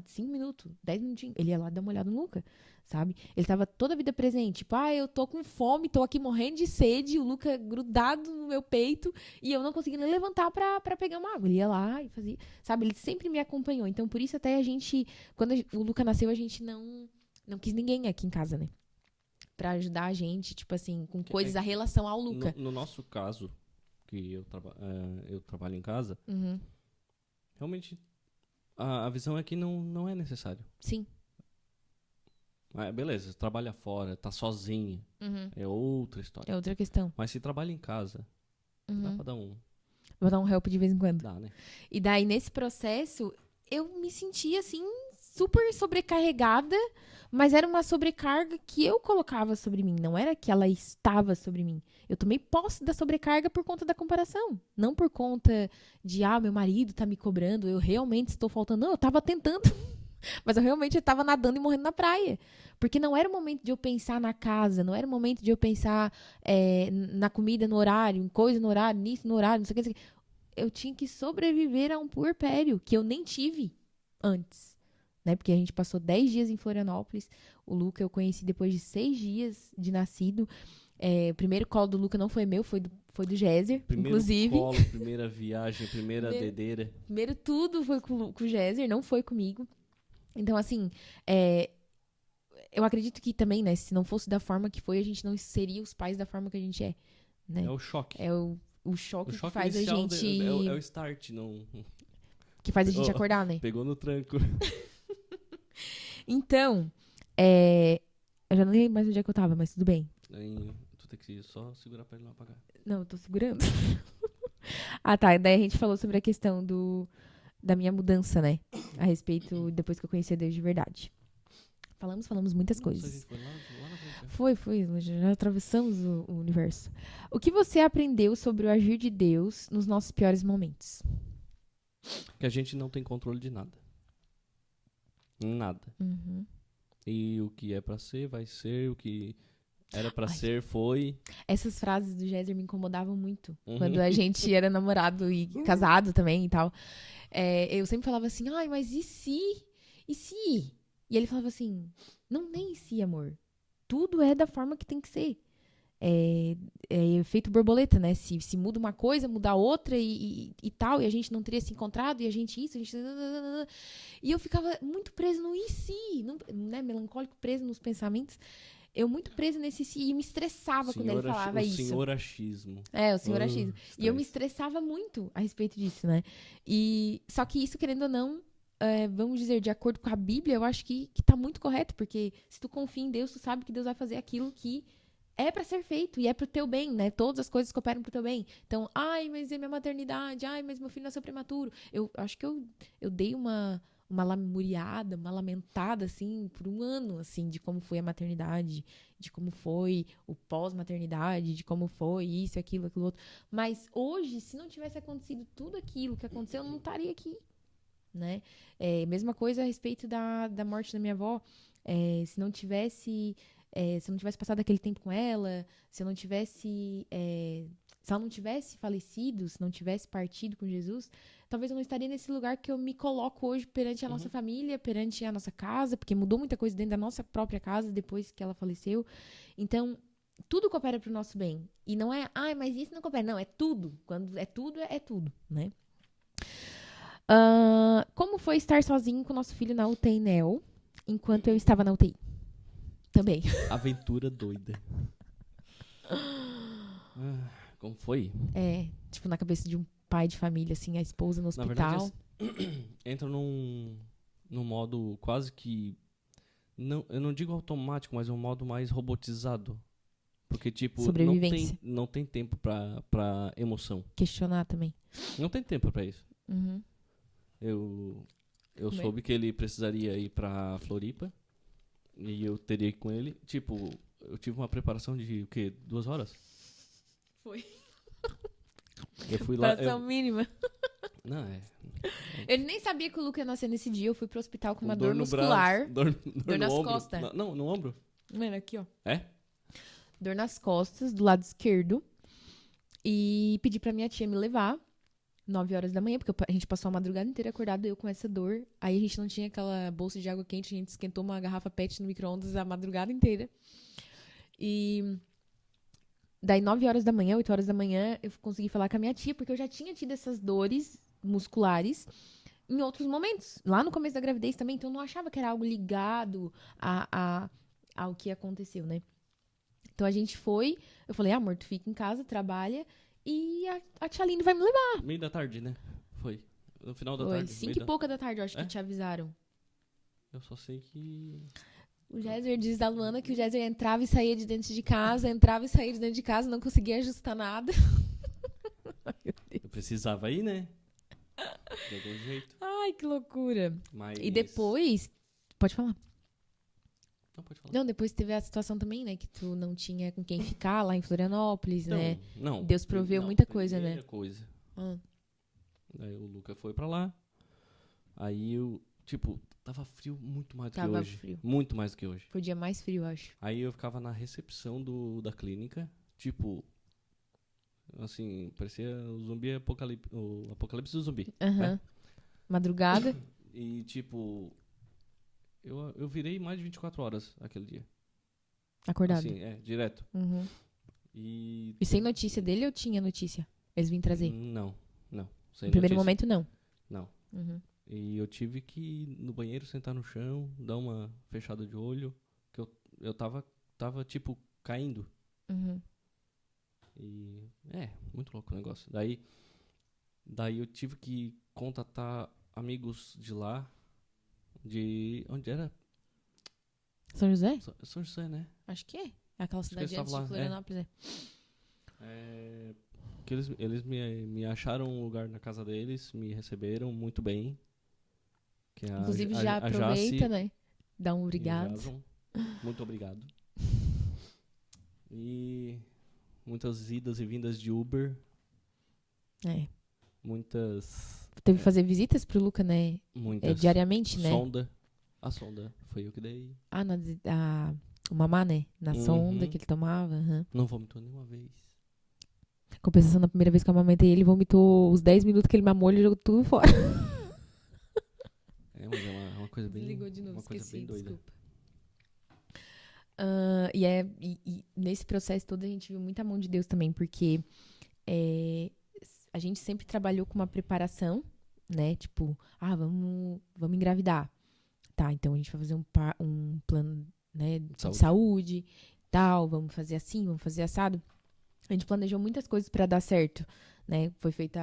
5 minutos, 10 minutinhos. Ele ia lá dar uma olhada no Luca. Sabe? Ele tava toda a vida presente. Tipo, eu tô com fome, tô aqui morrendo de sede, o Luca grudado no meu peito e eu não conseguindo levantar pra pegar uma água. Ele ia lá e fazia, sabe? Ele sempre me acompanhou. Então, por isso até a gente, quando o Luca nasceu, a gente não quis ninguém aqui em casa, né? Pra ajudar a gente, tipo assim, com coisas, a relação ao Luca. No nosso caso, que eu trabalho em casa, realmente a visão é que não é necessário. Sim. Beleza, você trabalha fora, tá sozinha. É outra história. É outra questão. Mas se trabalha em casa, dá pra dar um... Vou dar um help de vez em quando. Dá, né? E daí, nesse processo, eu me sentia, assim, super sobrecarregada, mas era uma sobrecarga que eu colocava sobre mim, não era que ela estava sobre mim. Eu tomei posse da sobrecarga por conta da comparação, não por conta de, meu marido tá me cobrando, eu realmente estou faltando. Não, eu tava tentando... Mas eu realmente estava nadando e morrendo na praia. Porque não era o momento de eu pensar na casa, não era o momento de eu pensar na comida no horário, em coisa no horário, nisso no horário, não sei o que. Eu tinha que sobreviver a um puerpério que eu nem tive antes. Né? Porque a gente passou 10 dias em Florianópolis. O Luca eu conheci depois de 6 dias de nascido. O primeiro colo do Luca não foi meu, foi do Géser, inclusive. Primeiro colo, primeira viagem, primeira dedeira. Primeiro tudo foi com o Géser, não foi comigo. Então, assim, eu acredito que também, né, se não fosse da forma que foi, a gente não seria os pais da forma que a gente é, né? É o choque. É o choque que faz a inicial gente... É o start, não... Que faz a gente acordar, né? Pegou no tranco. Então, eu já não lembro mais onde é que eu tava, mas tudo bem. Tu tem que só segurar pra ele não apagar. Não, eu tô segurando. Tá, daí a gente falou sobre a questão da minha mudança, né? A respeito, depois que eu conheci a Deus de verdade. Falamos muitas coisas. Foi, já atravessamos o universo. O que você aprendeu sobre o agir de Deus nos nossos piores momentos? Que a gente não tem controle de nada. Nada. E o que é pra ser, vai ser. O que era pra ser, foi. Essas frases do Géser me incomodavam muito. Quando a gente era namorado e casado também e tal. Eu sempre falava assim, mas e se? E se? E ele falava assim, não tem e se, amor. Tudo é da forma que tem que ser. É efeito borboleta, né? Se muda uma coisa, muda outra e tal, e a gente não teria se encontrado, e a gente isso, a gente... E eu ficava muito preso no e se, né? Melancólico, preso nos pensamentos. Eu muito presa nesse si e me estressava quando ele falava isso. O senhorachismo. O senhorachismo. E eu me estressava muito a respeito disso, né? Só que isso, querendo ou não, vamos dizer, de acordo com a Bíblia, eu acho que tá muito correto, porque se tu confia em Deus, tu sabe que Deus vai fazer aquilo que é pra ser feito e é pro teu bem, né? Todas as coisas cooperam pro teu bem. Então, mas é minha maternidade, mas meu filho nasceu prematuro. Eu acho que eu dei uma lamuriada, uma lamentada, assim, por um ano, assim, de como foi a maternidade, de como foi o pós-maternidade, de como foi isso, aquilo outro. Mas hoje, se não tivesse acontecido tudo aquilo que aconteceu, eu não estaria aqui, né? Mesma coisa a respeito da morte da minha avó. Se não tivesse passado aquele tempo com ela, se ela não tivesse falecido, se não tivesse partido com Jesus, talvez eu não estaria nesse lugar que eu me coloco hoje perante a nossa família, perante a nossa casa, porque mudou muita coisa dentro da nossa própria casa depois que ela faleceu. Então, tudo coopera pro nosso bem. E não é, mas isso não coopera. Não, é tudo. Quando é tudo, é tudo, né? Como foi estar sozinho com o nosso filho na UTI Neo, enquanto eu estava na UTI? Também. Aventura doida. Como foi? Tipo, na cabeça de um pai de família, assim, a esposa no hospital. Na verdade, entra num modo quase que... Não, eu não digo automático, mas um modo mais robotizado. Porque, tipo, sobrevivência. Não tem tempo pra emoção. Questionar também. Não tem tempo pra isso. Uhum. Eu soube que ele precisaria ir pra Floripa. E eu teria que ir com ele. Tipo, eu tive uma preparação de, o quê? 2 horas? Foi. Eu fui lá... Preparação mínima. Não, Ele nem sabia que o Luca ia nascer nesse dia. Eu fui pro hospital com uma dor no muscular. Braço, dor nas no ombro. costas. Não, no ombro. Mano, aqui, ó. É? Dor nas costas, do lado esquerdo. E pedi pra minha tia me levar. 9 horas da manhã, porque a gente passou a madrugada inteira acordado, eu com essa dor. Aí a gente não tinha aquela bolsa de água quente, a gente esquentou uma garrafa PET no micro-ondas a madrugada inteira. E daí 9 horas da manhã, 8 horas da manhã, eu consegui falar com a minha tia, porque eu já tinha tido essas dores musculares em outros momentos. Lá no começo da gravidez também, então eu não achava que era algo ligado ao que aconteceu, né? Então a gente foi, eu falei, amor, tu fica em casa, trabalha, e a tia Aline vai me levar. Meio da tarde, né? Foi. No final da Foi, tarde. 5 e pouca da tarde, eu acho que te avisaram. Eu só sei que... O Géser diz da Luana que o Géser entrava e saía de dentro de casa, entrava e saía de dentro de casa, não conseguia ajustar nada. Eu precisava ir, né? De algum jeito. Ai, que loucura. Mas... E depois... Pode falar. Não, pode falar. Não, depois teve a situação também, né? Que tu não tinha com quem ficar lá em Florianópolis, Então, né? Não. Deus proveu muita coisa, né? Coisa. Ah. Aí o Luca foi pra lá. Aí eu, tipo, tava frio muito mais do que hoje. Tava frio. Muito mais do que hoje. Foi o dia mais frio, eu acho. Aí eu ficava na recepção da clínica, tipo, assim, parecia o apocalipse do zumbi. Aham. Né? Madrugada. E, tipo, eu virei mais de 24 horas aquele dia. Acordado. Assim, direto. Uhum. E sem notícia dele ou tinha notícia? Eles vinham trazer? Não. Sem No primeiro notícia. momento, não. Não. Uhum. E eu tive que ir no banheiro, sentar no chão, dar uma fechada de olho, que eu tava tipo, caindo. Uhum. E muito louco o negócio. Daí eu tive que contatar amigos de lá, de... Onde era? São José? São José, né? Acho que é. Aquela cidade antes de Florianópolis, Que eles me acharam um lugar na casa deles, me receberam muito bem. Que Inclusive já aproveita, né? Dá um obrigado. Muito obrigado. E muitas idas e vindas de Uber. Muitas... Teve que fazer visitas pro Luca, né? Muitas. Diariamente, né? A sonda. Foi eu que dei. O mamá, né? Na sonda que ele tomava. Uhum. Não vomitou nenhuma vez. Compensação, na primeira vez que eu amamentei ele, vomitou os 10 minutos que ele mamou, ele jogou tudo fora. Mas é uma coisa bem... Desligou de novo, uma coisa bem doida. Desculpa. E nesse processo todo a gente viu muita mão de Deus também, porque a gente sempre trabalhou com uma preparação, né? Tipo, vamos engravidar. Tá, então a gente vai fazer um plano, né, de saúde e tal, vamos fazer assim, vamos fazer assado. A gente planejou muitas coisas pra dar certo, né? Foi feita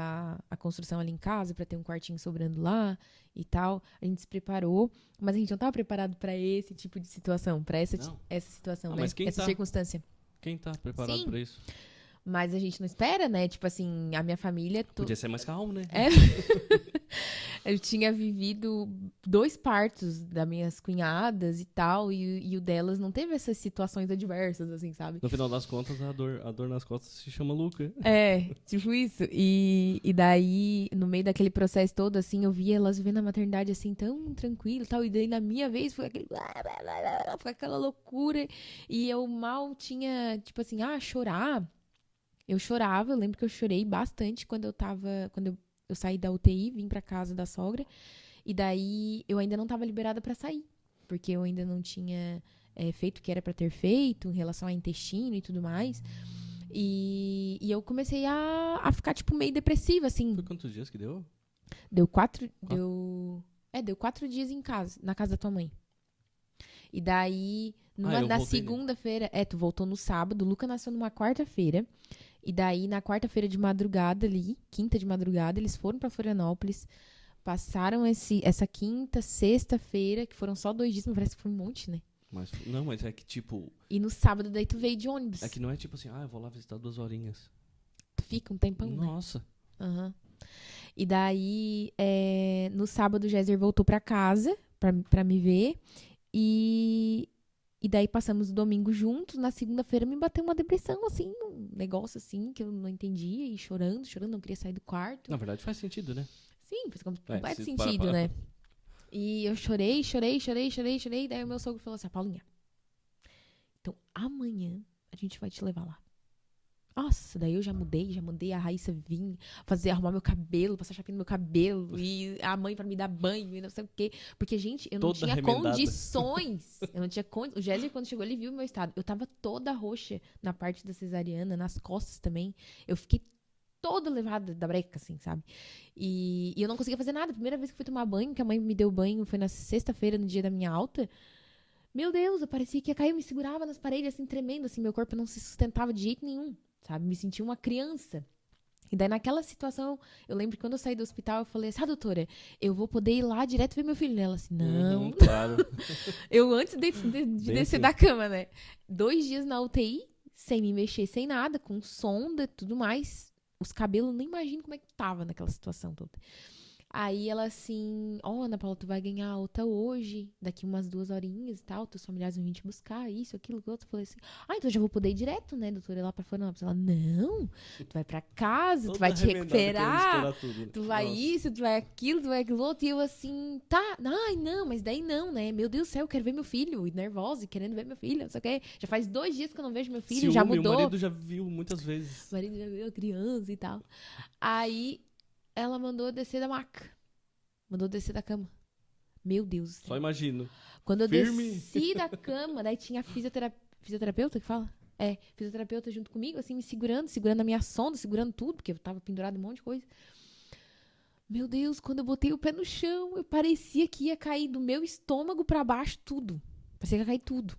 a construção ali em casa pra ter um quartinho sobrando lá e tal. A gente se preparou, mas a gente não tava preparado pra esse tipo de situação, pra essa situação, né? Essa circunstância. Quem tá preparado pra isso? Mas a gente não espera, né? Tipo assim, a minha família... Podia ser mais calmo, né? Eu tinha vivido 2 partos das minhas cunhadas e tal, e o delas não teve essas situações adversas, assim, sabe? No final das contas, a dor nas costas se chama Luca. Tipo isso. E daí, no meio daquele processo todo, assim, eu via elas vivendo a maternidade, assim, tão tranquilo e tal, e daí na minha vez foi aquela loucura, e eu mal tinha, tipo assim, chorar. Eu chorava, eu lembro que eu chorei bastante quando eu saí da UTI, vim pra casa da sogra, e daí eu ainda não tava liberada pra sair, porque eu ainda não tinha feito o que era pra ter feito em relação ao intestino e tudo mais, e eu comecei a ficar, tipo, meio depressiva, assim. Foi quantos dias que deu? Deu 4 dias em casa, na casa da tua mãe. E daí, na segunda-feira... tu voltou no sábado, o Luca nasceu numa quarta-feira. E daí, na quarta-feira de madrugada ali, quinta de madrugada, eles foram pra Florianópolis. Passaram essa quinta, sexta-feira, que foram só 2 dias, mas parece que foi um monte, né? Mas é que tipo... E no sábado, daí tu veio de ônibus. É que não é tipo assim, eu vou lá visitar 2 horinhas. Tu fica um tempão, Nossa. Né? Uhum. E daí, no sábado, o Géser voltou pra casa pra me ver. E daí passamos o domingo juntos. Na segunda-feira me bateu uma depressão, assim, um negócio assim, que eu não entendia. E chorando, não queria sair do quarto. Na verdade faz sentido, né? Sim, faz completo sentido, né? E eu chorei. Daí o meu sogro falou assim, Paulinha, então amanhã a gente vai te levar lá. Nossa, daí eu já mandei a Raíssa vir arrumar meu cabelo, passar chapinha no meu cabelo, e a mãe pra me dar banho, e não sei o quê. Porque, gente, eu não tinha condições. O Géser, quando chegou, ele viu o meu estado. Eu tava toda roxa na parte da cesariana, nas costas também. Eu fiquei toda levada da breca, assim, sabe? E eu não conseguia fazer nada. A primeira vez que eu fui tomar banho, que a mãe me deu banho, foi na sexta-feira, no dia da minha alta. Meu Deus, eu parecia que ia cair, eu me segurava nas paredes, assim, tremendo, assim, meu corpo não se sustentava de jeito nenhum. Sabe? Me sentia uma criança. E daí, naquela situação, eu lembro que quando eu saí do hospital, eu falei assim, doutora, eu vou poder ir lá direto ver meu filho. Ela assim, não. Claro. Eu antes de descer da cama, né? 2 dias na UTI, sem me mexer, sem nada, com sonda e tudo mais. Os cabelos, nem imagino como é que tava naquela situação toda. Aí ela assim, Ana Paula, tu vai ganhar alta hoje, daqui umas 2 horinhas e tal, teus familiares vão vir te buscar, isso, aquilo, outro. Eu falei assim, então eu já vou poder ir direto, né, doutora, lá pra Florianópolis. Ela, não, tu vai pra casa, tu vai te recuperar, tu vai isso, tu vai aquilo outro. E eu assim, tá, não, mas daí não, né, meu Deus do céu, eu quero ver meu filho, e nervosa, e querendo ver meu filho, não sei o quê. Já faz 2 dias que eu não vejo meu filho, já mudou. Meu marido já viu muitas vezes. O marido já viu a criança e tal. Aí... ela mandou eu descer da maca. Mandou eu descer da cama. Meu Deus do céu. Só imagino. Quando eu desci da cama, daí tinha fisioterapeuta que fala? Fisioterapeuta junto comigo, assim, me segurando a minha sonda, segurando tudo, porque eu tava pendurado em um monte de coisa. Meu Deus, quando eu botei o pé no chão, eu parecia que ia cair do meu estômago pra baixo tudo. Parecia que ia cair tudo,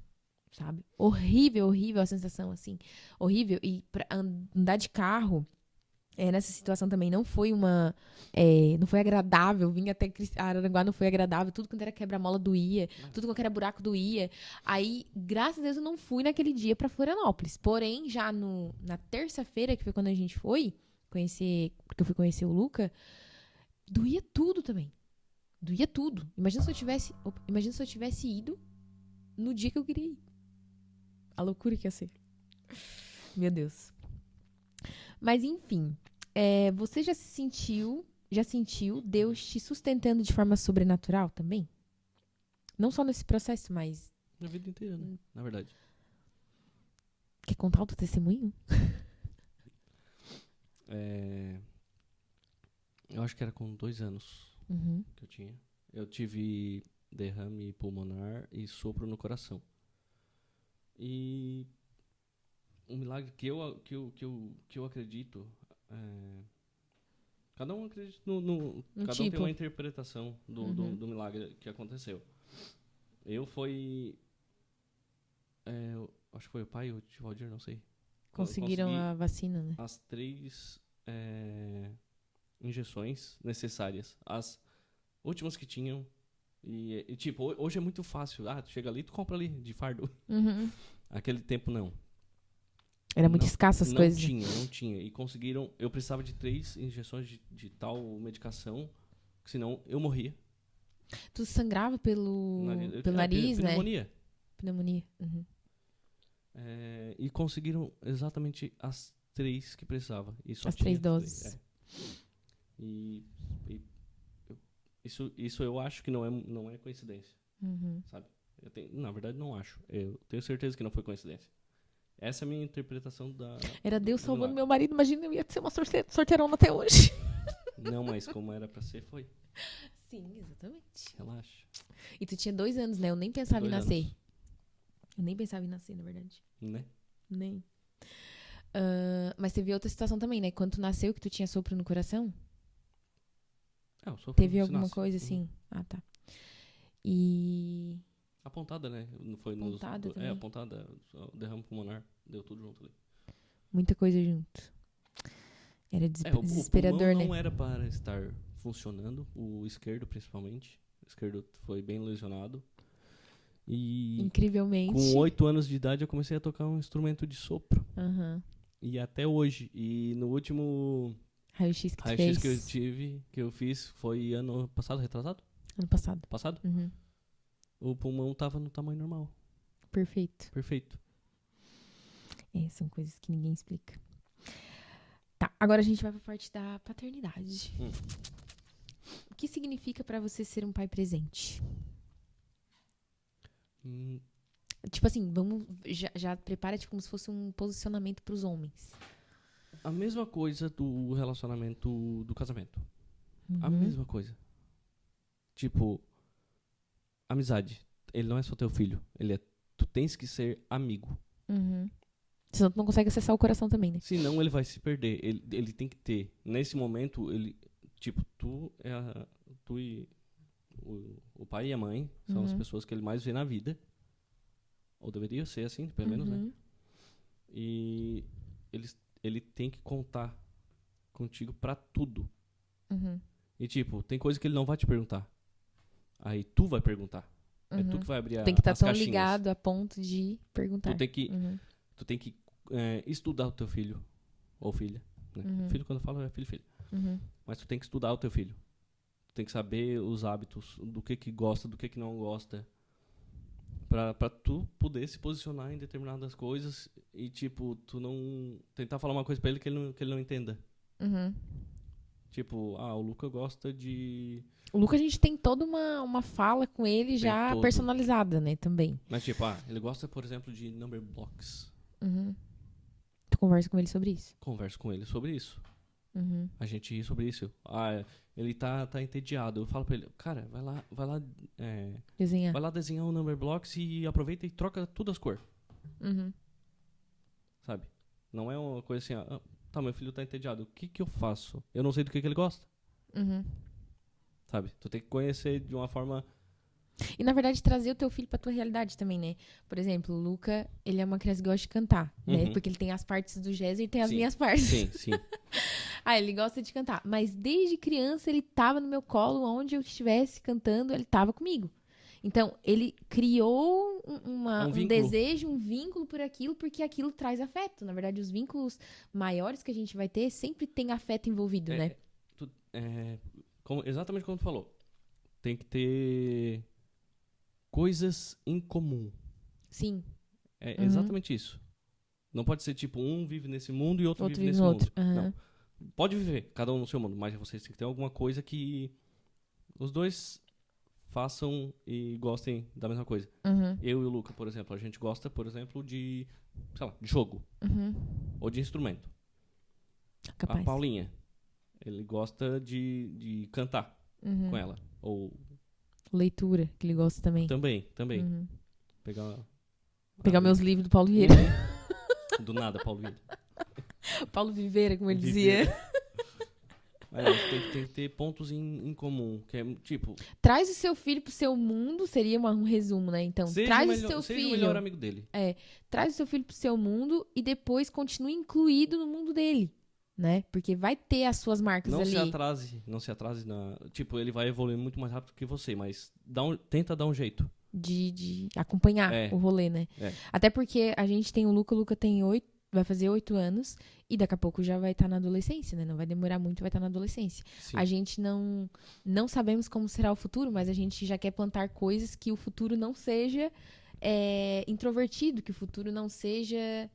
sabe? Horrível a sensação, assim. Horrível. E pra andar de carro... nessa situação também não foi não foi agradável, vim até Araranguá, não foi agradável, tudo quando era quebra-mola doía, tudo quando era buraco doía. Aí, graças a Deus, eu não fui naquele dia pra Florianópolis. Porém, já na terça-feira, que foi quando a gente foi conhecer, porque eu fui conhecer o Luca, doía tudo também. Doía tudo. Imagina se eu tivesse ido no dia que eu queria ir. A loucura que ia ser. Meu Deus. Mas, enfim, você já sentiu Deus te sustentando de forma sobrenatural também? Não só nesse processo, mas... na vida inteira, né? Na verdade. Quer contar o teu testemunho? Eu acho que era com 2 anos que eu tinha. Eu tive derrame pulmonar e sopro no coração. E... um milagre que eu acredito, cada um acredita cada um tem uma interpretação do milagre que aconteceu. Acho que foi o pai ou o tio Valdir, não sei. Conseguiram a vacina, né? As 3 injeções necessárias, as últimas que tinham. E tipo, hoje é muito fácil. Tu chega ali, tu compra ali de fardo. Aquele tempo não. Era muito escasso as coisas. Não tinha. E conseguiram... eu precisava de 3 injeções de tal medicação, senão eu morria. Tu sangrava pelo nariz, né? Pneumonia. E conseguiram exatamente as 3 que precisava. E só as 3 doses. Isso eu acho que não é coincidência. Sabe? Na verdade, não acho. Eu tenho certeza que não foi coincidência. Essa é a minha interpretação da... era Deus salvando meu marido. Imagina, eu ia ser uma sorteirona até hoje. Não, mas como era pra ser, foi. Sim, exatamente. Relaxa. E tu tinha 2 anos, né? Eu nem pensava em nascer. Eu nem pensava em nascer, na verdade. Né? Nem. Mas teve outra situação também, né? Quando tu nasceu, que tu tinha sopro no coração. Eu sofro Teve no alguma sinastro. coisa assim? Ah, tá. E... A pontada, né? Não foi Pontada também? a pontada, o derrame pulmonar, deu tudo junto ali. Muita coisa junto. Era O desesperador, pulmão né? não era para estar funcionando, o esquerdo principalmente. O esquerdo foi bem lesionado. E Incrivelmente. com 8 anos de idade eu comecei a tocar um instrumento de sopro. Aham. E até hoje. E no último Raio-X que tu raio-x fez que eu fiz, foi ano passado, retrasado? ano passado. Passado? Uhum. O pulmão tava no tamanho normal. Perfeito. Perfeito. São coisas que ninguém explica. Tá, agora a gente vai pra parte da paternidade. O que significa pra você ser um pai presente? Tipo assim, vamos... Já prepara tipo, como se fosse um posicionamento pros homens. A mesma coisa do relacionamento do casamento. A Uhum. mesma coisa. Tipo, amizade. Ele não é só teu filho. Tu tens que ser amigo. Uhum. Senão tu não consegue acessar o coração também, né? Senão ele vai se perder. Ele tem que ter. Nesse momento, tipo, tu e o pai e a mãe são as pessoas que ele mais vê na vida. Ou deveria ser assim, pelo menos, né? E ele tem que contar contigo pra tudo. Uhum. E tipo, tem coisa que ele não vai te perguntar. Aí tu vai perguntar. É tu que vai abrir Tem que estar as tão caixinhas. ligado a ponto de perguntar. Tu tem que estudar o teu filho ou filha. Né? Filho, quando eu falo, é filho e filha. Mas tu tem que estudar o teu filho. Tu tem que saber os hábitos, do que gosta, do que não gosta. Pra tu poder se posicionar em determinadas coisas e, tipo, tu não... Tentar falar uma coisa pra ele que ele não entenda. Tipo, o Luca gosta de... O Luca, a gente tem toda uma fala com ele já personalizada, né, também. Mas, tipo, ele gosta, por exemplo, de number blocks. Tu conversa com ele sobre isso? Converso com ele sobre isso. A gente ri sobre isso. Ele tá entediado. Eu falo pra ele, cara, vai lá desenhar. Vai lá desenhar um number blocks e aproveita e troca tudo as cores. Sabe? Não é uma coisa assim, tá, meu filho tá entediado. O que eu faço? Eu não sei do que ele gosta. Sabe? Tu tem que conhecer de uma forma... E, na verdade, trazer o teu filho pra tua realidade também, né? Por exemplo, o Luca, ele é uma criança que gosta de cantar, né? Porque ele tem as partes do jazz e tem as minhas partes. Sim. Ele gosta de cantar. Mas desde criança, ele tava no meu colo, onde eu estivesse cantando, ele tava comigo. Então, ele criou um desejo, um vínculo por aquilo, porque aquilo traz afeto. Na verdade, os vínculos maiores que a gente vai ter sempre tem afeto envolvido, né? Exatamente como tu falou. Tem que ter coisas em comum. Sim. É exatamente isso. Não pode ser tipo, um vive nesse mundo e outro vive nesse no mundo. outro. Não. Pode viver, cada um no seu mundo, mas vocês têm que ter alguma coisa que os dois façam e gostem da mesma coisa. Eu e o Luca, por exemplo, a gente gosta, por exemplo, de, sei lá, de jogo. Ou de instrumento. Capaz. A Paulinha, ele gosta de cantar com ela. Ou... Leitura, que ele gosta também. Também. Pegar meus livros do Paulo Vieira. Do nada, Paulo Vieira. Paulo Viveira, como ele dizia. Mas tem que ter pontos em comum, que é tipo... Traz o seu filho pro seu mundo, seria um resumo, né? Então, traz o seu filho... Seja o melhor amigo dele. Traz o seu filho pro seu mundo e depois continue incluído no mundo dele, né? Porque vai ter as suas marcas ali. Não se atrase Tipo, ele vai evoluir muito mais rápido que você, mas tenta dar um jeito. De acompanhar o rolê, né? Até porque a gente tem o Luca tem vai fazer 8 anos e daqui a pouco já vai estar na adolescência, né? Não vai demorar muito, vai estar na adolescência. Sim. A gente não sabemos como será o futuro, mas a gente já quer plantar coisas que o futuro não seja introvertido, que o futuro não seja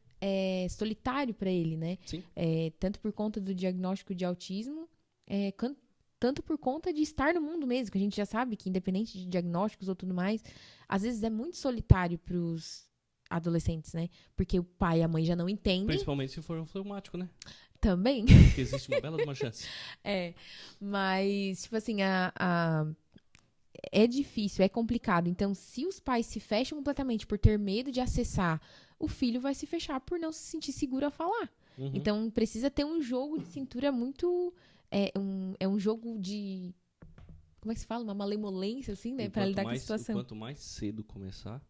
solitário para ele, né? Sim. Tanto por conta do diagnóstico de autismo, tanto por conta de estar no mundo mesmo, que a gente já sabe que independente de diagnósticos ou tudo mais, às vezes é muito solitário pros adolescentes, né? Porque o pai e a mãe já não entendem. Principalmente se for um fleumático, né? Também. Porque existe uma bela de uma chance. Mas, tipo assim, é difícil, é complicado. Então, se os pais se fecham completamente por ter medo de acessar, o filho vai se fechar por não se sentir seguro a falar. Então, precisa ter um jogo de cintura muito... É um jogo de como é que se fala? Uma malemolência, assim, né? Pra lidar com a situação. Quanto mais cedo começar...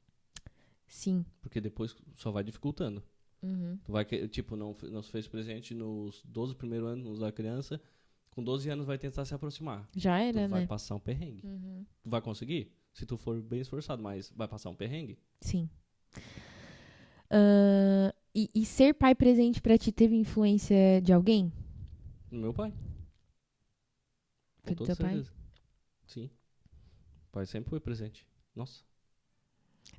Sim. Porque depois só vai dificultando. Uhum. Tu vai, tipo, não se fez presente nos 12 primeiros anos da criança, com 12 anos vai tentar se aproximar. Já era, né? Tu vai passar um perrengue. Uhum. Tu vai conseguir? Se tu for bem esforçado, mas vai passar um perrengue? Sim. E ser pai presente pra ti teve influência de alguém? No meu pai. Foi do teu pai? Sim. O pai sempre foi presente. Nossa.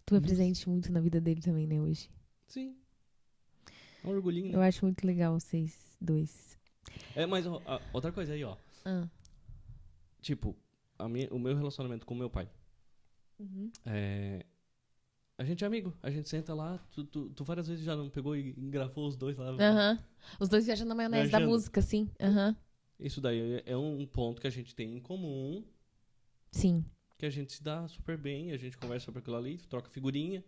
Tu é presente muito na vida dele também, né, hoje? Sim. É um orgulhinho, né? Eu acho muito legal vocês dois. Mas outra coisa aí, ó. Tipo, o meu relacionamento com o meu pai. Uhum. A gente é amigo. A gente senta lá. Tu várias vezes já não pegou e engrafou os dois lá. Os dois viajando na maionese da música, sim. Isso daí é um ponto que a gente tem em comum. Sim. Que a gente se dá super bem, a gente conversa sobre aquilo ali, troca figurinha.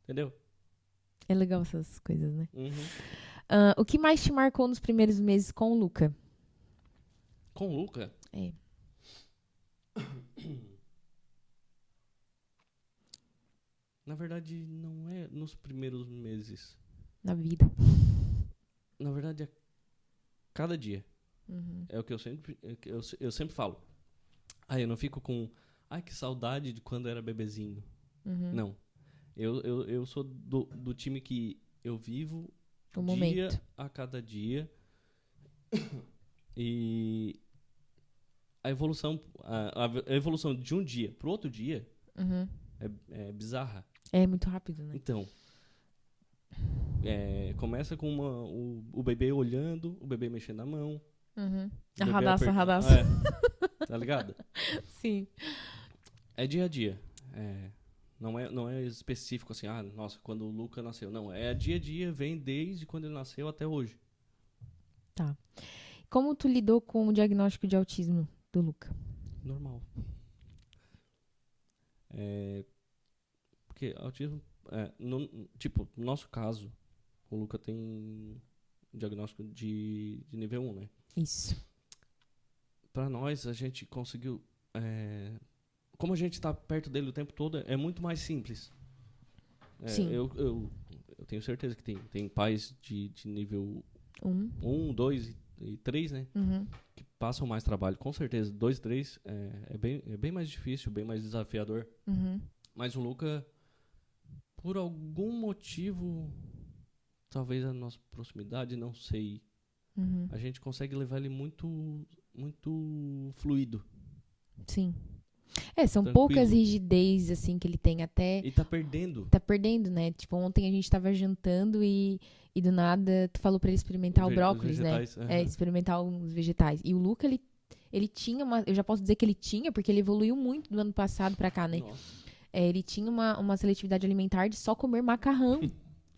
Entendeu? É legal essas coisas, né? O que mais te marcou nos primeiros meses com o Luca? Com o Luca? É. Na verdade, não é nos primeiros meses. Na vida. Na verdade, é cada dia. É o que eu sempre falo. Eu não fico com... que saudade de quando era bebezinho. Não. Eu sou do time que eu vivo o dia momento. A cada dia. E a evolução de um dia pro outro dia é bizarra. É muito rápido, né? Então, começa com o bebê olhando, o bebê mexendo a mão. Arradaça. Tá ligado? Sim. É dia a dia. Não é específico assim, nossa, quando o Luca nasceu. Não, é dia a dia, vem desde quando ele nasceu até hoje. Tá. Como tu lidou com o diagnóstico de autismo do Luca? Normal. Porque autismo, no nosso caso, o Luca tem diagnóstico de nível 1, né? Isso. Pra nós, a gente conseguiu... como a gente tá perto dele o tempo todo, é muito mais simples. Sim. Eu tenho certeza que tem pais de nível 1, 2 e 3, né? Que passam mais trabalho. Com certeza, 2 e 3 é bem mais difícil, bem mais desafiador. Mas o Luca, por algum motivo, talvez a nossa proximidade, não sei, a gente consegue levar ele muito, muito fluido. Sim. São Tranquilo. poucas rigidez, assim, que ele tem até... E tá perdendo. Tá perdendo, né? Tipo, ontem a gente tava jantando e do nada tu falou pra ele experimentar o brócolis, né? Experimentar uns vegetais. E o Luca, ele tinha uma... Eu já posso dizer que ele tinha, porque ele evoluiu muito do ano passado pra cá, né? Nossa. Ele tinha uma seletividade alimentar de só comer macarrão.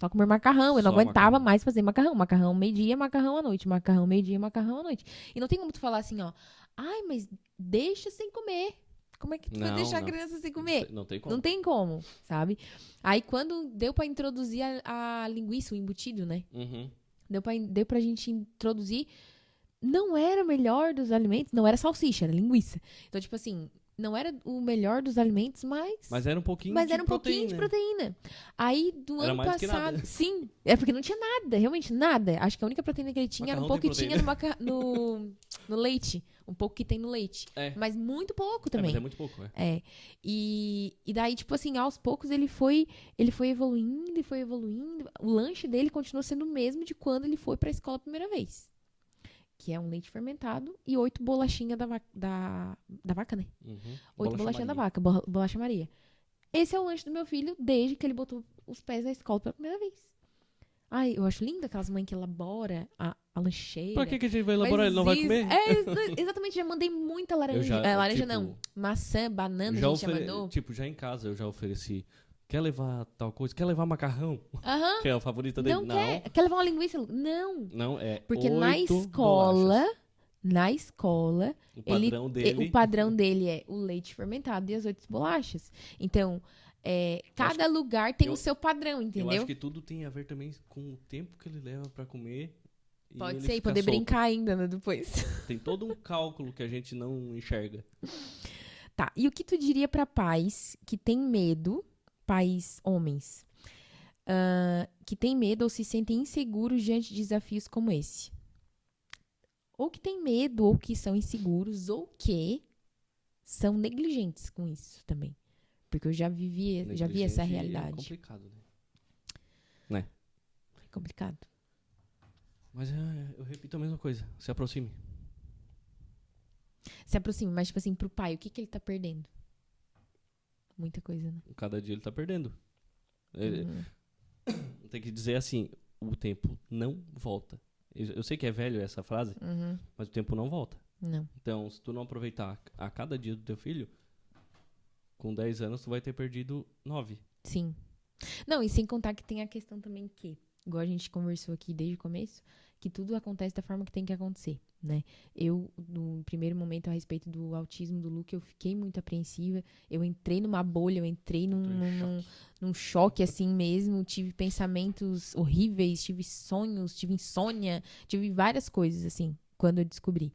Só comer macarrão. Eu não Só aguentava macarrão. mais fazer macarrão. Macarrão meio-dia, macarrão à noite. Macarrão meio-dia, macarrão à noite. E não tem como tu falar assim, ó. Mas deixa sem comer. Como é que tu vai deixar a criança sem comer? Não tem como. Não tem como, sabe? Aí quando deu pra introduzir a linguiça, o embutido, né? Deu pra gente introduzir. Não era o melhor dos alimentos. Não era salsicha, era linguiça. Então, tipo assim... Não era o melhor dos alimentos, mas era um pouquinho pouquinho de proteína. Aí, do era ano mais que passado... nada. Sim, porque não tinha nada, realmente nada. Acho que a única proteína que ele tinha era um pouco que tinha no leite. Um pouco que tem no leite. Mas muito pouco também. Mas é muito pouco, E daí, tipo assim, aos poucos ele foi evoluindo e foi evoluindo. O lanche dele continuou sendo o mesmo de quando ele foi pra escola a primeira vez. Que é um leite fermentado e 8 bolachinhas da vaca, né? 8 bolachinhas da vaca, bolacha Maria. Esse é o lanche do meu filho desde que ele botou os pés na escola pela primeira vez. Eu acho lindo aquelas mães que elaboram a lancheira. Pra que a gente vai elaborar? Ele não vai comer? Exatamente, já mandei muita laranja. Laranja não, maçã, banana, a gente já mandou. Já em casa eu já ofereci. Quer levar tal coisa? Quer levar macarrão? Que é a favorita dele? Não. Quer levar uma linguiça? Não. Não, porque na escola, o padrão dele é o leite fermentado e as 8 bolachas. Então, cada lugar tem o seu padrão, entendeu? Eu acho que tudo tem a ver também com o tempo que ele leva pra comer Pode ele ser, e fica poder solto. brincar ainda, né, depois. Tem todo um cálculo que a gente não enxerga. Tá, e o que tu diria pra pais que têm medo, pais homens, que têm medo ou se sentem inseguros diante de desafios como esse? Ou que têm medo, ou que são inseguros, ou que são negligentes com isso também. Porque eu já vi essa realidade. É complicado, né? É complicado. Mas eu repito a mesma coisa. Se aproxime. Se aproxime, mas tipo assim, pro pai, o que ele tá perdendo? Muita coisa, né? Cada dia ele tá perdendo. Tem que dizer assim, o tempo não volta. Eu sei que é velho essa frase, mas o tempo não volta. Não. Então, se tu não aproveitar a cada dia do teu filho, com 10 anos tu vai ter perdido 9. Sim. Não, e sem contar que tem a questão também que, igual a gente conversou aqui desde o começo, que tudo acontece da forma que tem que acontecer, né? Eu, no primeiro momento, a respeito do autismo do Luca, eu fiquei muito apreensiva. Eu entrei numa bolha, eu entrei num choque assim mesmo. Tive pensamentos horríveis, tive sonhos, tive insônia, tive várias coisas assim, quando eu descobri.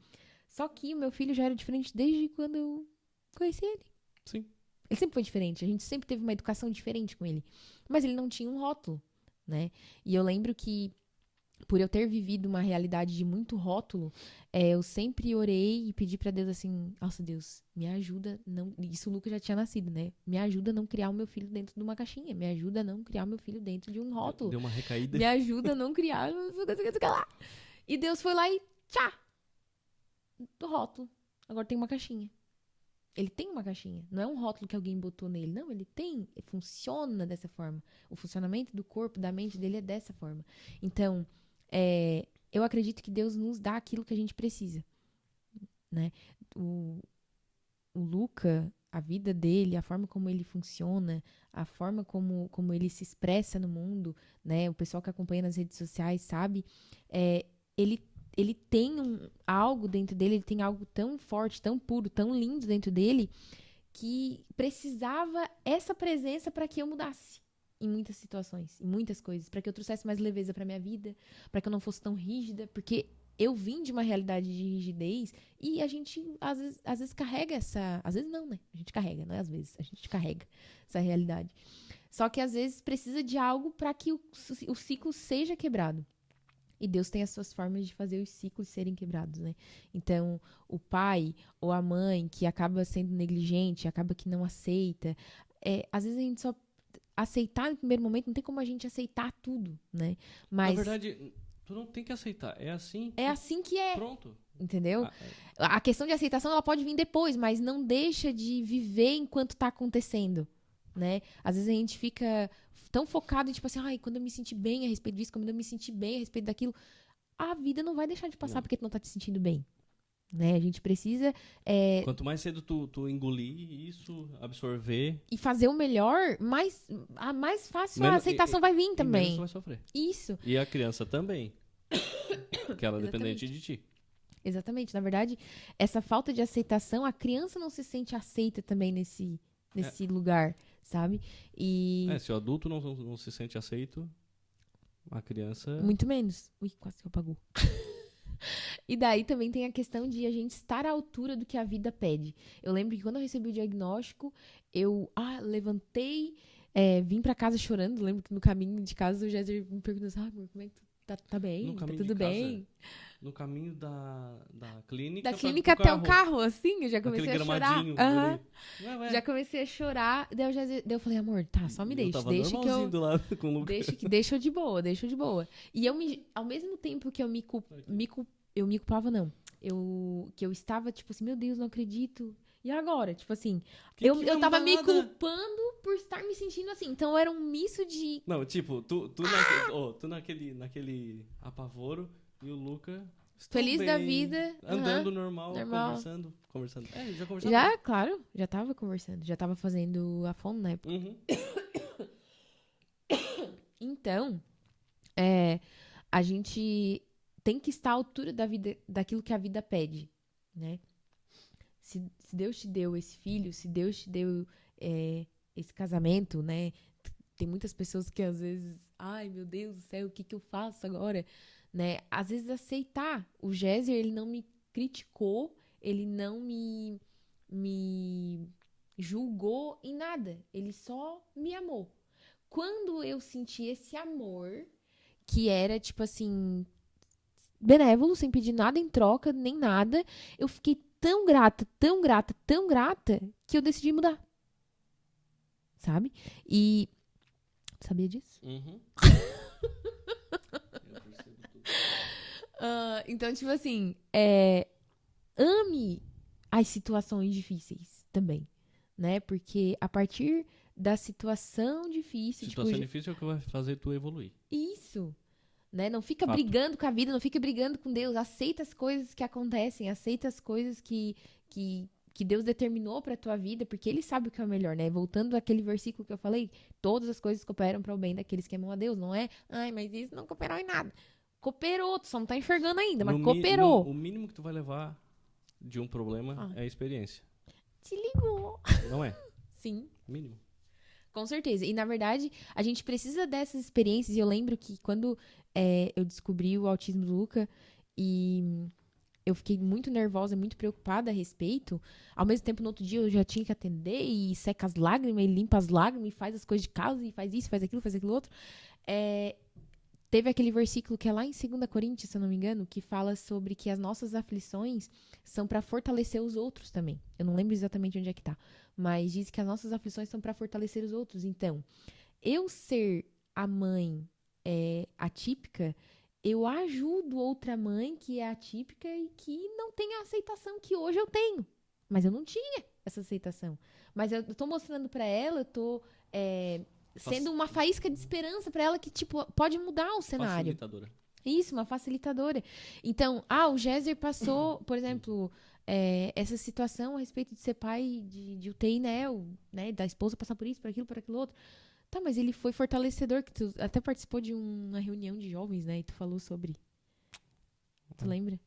Só que o meu filho já era diferente desde quando eu conheci ele. Sim. Ele sempre foi diferente, a gente sempre teve uma educação diferente com ele. Mas ele não tinha um rótulo, né? E eu lembro que, por eu ter vivido uma realidade de muito rótulo, eu sempre orei e pedi pra Deus assim, nossa Deus, me ajuda, não... Isso o Lucas já tinha nascido, né? Me ajuda a não criar o meu filho dentro de uma caixinha, me ajuda a não criar o meu filho dentro de um rótulo. Deu uma recaída. Me ajuda a não criar... E Deus foi lá e tchá! Do rótulo. Agora tem uma caixinha. Ele tem uma caixinha. Não é um rótulo que alguém botou nele. Não, ele funciona dessa forma. O funcionamento do corpo, da mente dele é dessa forma. Então, eu acredito que Deus nos dá aquilo que a gente precisa. Né? O Luca, a vida dele, a forma como ele funciona, a forma como ele se expressa no mundo, né? O pessoal que acompanha nas redes sociais sabe, ele tem algo dentro dele, ele tem algo tão forte, tão puro, tão lindo dentro dele, que precisava essa presença para que eu mudasse em muitas situações, em muitas coisas, para que eu trouxesse mais leveza para minha vida, para que eu não fosse tão rígida, porque eu vim de uma realidade de rigidez e a gente às vezes carrega essa... Às vezes não, né? A gente carrega, não é às vezes. A gente carrega essa realidade. Só que às vezes precisa de algo para que o ciclo seja quebrado. E Deus tem as suas formas de fazer os ciclos serem quebrados, né? Então, o pai ou a mãe que acaba sendo negligente, acaba que não aceita. Às vezes a gente só... Aceitar no primeiro momento, não tem como a gente aceitar tudo, né? Mas... Na verdade, tu não tem que aceitar. É assim. É assim que é. Pronto. Entendeu? A questão de aceitação, ela pode vir depois, mas não deixa de viver enquanto tá acontecendo, né? Às vezes a gente fica tão focado em, tipo assim, quando eu me sentir bem a respeito disso, quando eu me sentir bem a respeito daquilo, a vida não vai deixar de passar porque tu não tá te sentindo bem, né? A gente precisa... Quanto mais cedo tu engolir isso, absorver... E fazer o melhor, mais fácil a aceitação vai vir também. Menos tu vai sofrer. Isso. E a criança também. Que ela é dependente de ti. Exatamente. Na verdade, essa falta de aceitação, a criança não se sente aceita também nesse lugar, sabe? E... se o adulto não se sente aceito, a criança... Muito menos. Ui, quase que apagou. E daí também tem a questão de a gente estar à altura do que a vida pede. Eu lembro que quando eu recebi o diagnóstico, eu levantei, vim pra casa chorando. Lembro que no caminho de casa o Jéssica me perguntou assim, amor, como é que tu tá bem? Tá tudo bem? No caminho da clínica... Da clínica até o carro, assim, eu já comecei a chorar. Já comecei a chorar. Daí eu falei, amor, tá, só me deixa que eu... Lá com o Lucas. Deixa eu de boa. E ao mesmo tempo que eu me culpava, não. Que eu estava, tipo assim, meu Deus, não acredito. E agora? Tipo assim, eu tava me culpando por estar me sentindo assim. Então era um misto de... Não, tipo, tu naquele apavoro e o Luca... Feliz bem, da vida. Andando normal. Conversando. Já conversava? Já, claro. Já tava conversando. Já tava fazendo a fono na época. Uhum. Então, a gente tem que estar à altura da vida, daquilo que a vida pede, né? Se Deus te deu esse filho, se Deus te deu esse casamento, né? Tem muitas pessoas que às vezes... Ai, meu Deus do céu, o que eu faço agora? né? Às vezes aceitar. O Géser, ele não me criticou, ele não me julgou em nada. Ele só me amou. Quando eu senti esse amor, que era, tipo assim, benévolo, sem pedir nada em troca, nem nada, eu fiquei tão grata, tão grata, tão grata, que eu decidi mudar. Sabe? E... Sabia disso? Uhum. Eu percebo tudo. Então, tipo assim, ame as situações difíceis também, né? Porque a partir da situação difícil... Situação difícil é o que vai fazer tu evoluir. Isso, né? Não fica Fato. brigando com a vida, não fica brigando com Deus. Aceita as coisas que acontecem, aceita as coisas que Deus determinou pra tua vida, porque Ele sabe o que é o melhor, né? Voltando àquele versículo que eu falei, todas as coisas cooperam para o bem daqueles que amam a Deus, não é? Ai, mas isso não cooperou em nada. Cooperou, tu só não tá enxergando ainda, mas cooperou. O mínimo que tu vai levar de um problema é a experiência. Te ligou. Não é? Sim. Mínimo. Com certeza. E, na verdade, a gente precisa dessas experiências. E eu lembro que quando eu descobri o autismo do Luca e eu fiquei muito nervosa, muito preocupada a respeito, ao mesmo tempo, no outro dia, eu já tinha que atender e seca as lágrimas, e limpa as lágrimas, e faz as coisas de casa, e faz isso, faz aquilo outro. Teve aquele versículo que é lá em 2 Coríntios, se eu não me engano, que fala sobre que as nossas aflições são para fortalecer os outros também. Eu não lembro exatamente onde é que tá, mas diz que as nossas aflições são para fortalecer os outros. Então, eu ser a mãe atípica, eu ajudo outra mãe que é atípica e que não tem a aceitação que hoje eu tenho. Mas eu não tinha essa aceitação. Mas eu tô mostrando para ela, eu tô... sendo uma faísca de esperança pra ela que, tipo, pode mudar o cenário. Facilitadora. Isso, uma facilitadora. Então, o Géser passou, por exemplo, essa situação a respeito de ser pai de UTI, né? Da esposa passar por isso, por aquilo outro. Tá, mas ele foi fortalecedor, que tu até participou de uma reunião de jovens, né? E tu falou sobre. Tu lembra?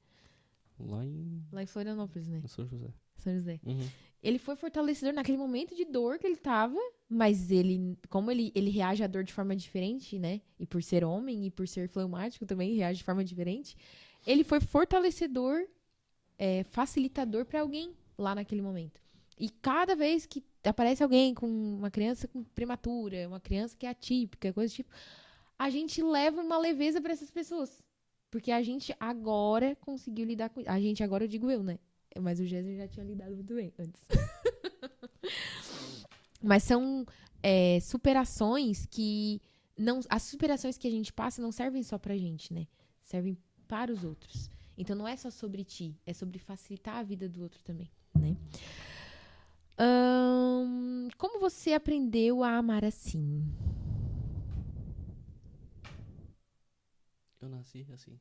Lá em Florianópolis, né? Em São José. São José. Uhum. Ele foi fortalecedor naquele momento de dor que ele tava, mas ele, como ele reage à dor de forma diferente, né? E por ser homem e por ser fleumático também reage de forma diferente. Ele foi fortalecedor, facilitador pra alguém lá naquele momento. E cada vez que aparece alguém com uma criança com prematura, uma criança que é atípica, coisa do tipo, a gente leva uma leveza pra essas pessoas. Porque a gente agora conseguiu lidar com isso. A gente agora, eu digo eu, né? Mas o Géser já tinha lidado muito bem antes. Mas são superações que... as superações que a gente passa não servem só pra gente, né? Servem para os outros. Então não é só sobre ti, é sobre facilitar a vida do outro também, né? Como você aprendeu a amar assim? Eu nasci assim.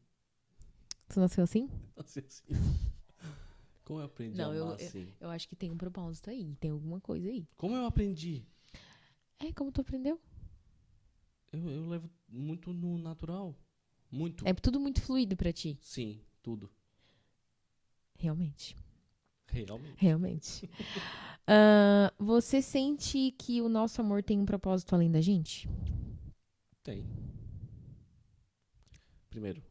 Tu nasceu assim? Nasci assim. Como eu aprendi a amar assim? Eu acho que tem um propósito aí, tem alguma coisa aí. Como eu aprendi? Como tu aprendeu? Eu levo muito no natural. Muito. É tudo muito fluido pra ti. Sim, tudo. Realmente. Realmente. Você sente que o nosso amor tem um propósito além da gente? Tem. Primeiro,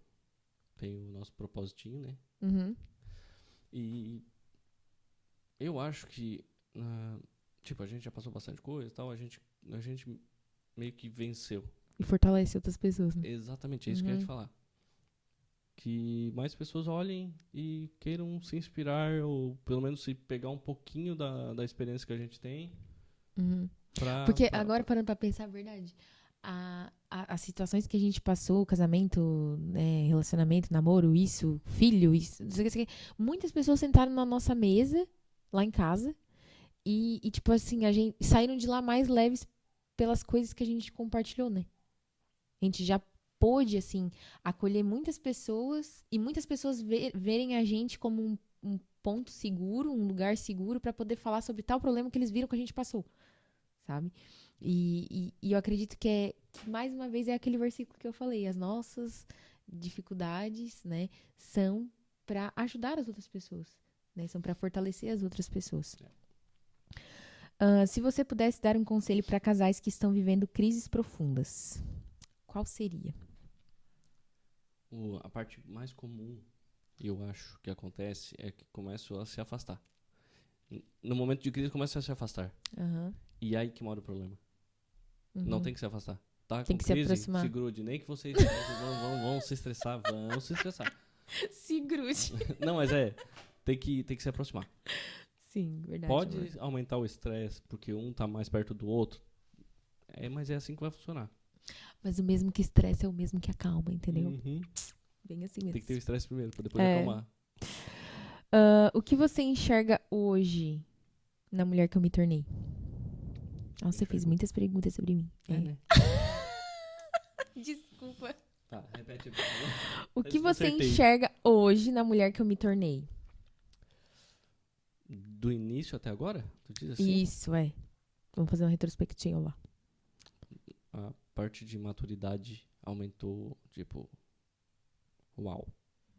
tem o nosso propositinho, né? Uhum. E eu acho que, a gente já passou bastante coisa e tal, a gente meio que venceu. E fortalece outras pessoas, né? Exatamente, é isso que eu ia te falar. Que mais pessoas olhem e queiram se inspirar, ou pelo menos se pegar um pouquinho da experiência que a gente tem. Uhum. Porque agora, parando pra pensar a verdade, as situações que a gente passou, casamento, né, relacionamento, namoro, isso, filho, isso, não sei o que, muitas pessoas sentaram na nossa mesa, lá em casa, e tipo assim, saíram de lá mais leves pelas coisas que a gente compartilhou, né? A gente já pôde, assim, acolher muitas pessoas e muitas pessoas verem a gente como um ponto seguro, um lugar seguro para poder falar sobre tal problema que eles viram que a gente passou, sabe? E eu acredito que mais uma vez, é aquele versículo que eu falei, as nossas dificuldades, né, são para ajudar as outras pessoas, né, são para fortalecer as outras pessoas. Se você pudesse dar um conselho para casais que estão vivendo crises profundas, qual seria? A parte mais comum, eu acho, que acontece é que começam a se afastar. No momento de crise, começam a se afastar. Uhum. E aí que mora o problema. Uhum. Não tem que se afastar. Tá tem com que crise, se aproximar. se grude. Nem que vocês vão se estressar, vão se estressar. Se grude. Não, mas tem que se aproximar. Sim, verdade. Pode amor. aumentar o estresse, porque um tá mais perto do outro. Mas é assim que vai funcionar. Mas o mesmo que estresse é o mesmo que acalma, entendeu? Uhum. Bem assim mesmo. Tem que ter o estresse primeiro, pra depois acalmar. O que você enxerga hoje na mulher que eu me tornei? Nossa, você fez muitas perguntas sobre mim. Né? Desculpa. Tá, repete. O que você enxerga hoje na mulher que eu me tornei? Do início até agora? Tu diz assim? Isso, é. Vamos fazer uma retrospectiva lá. A parte de maturidade aumentou, tipo... Uau.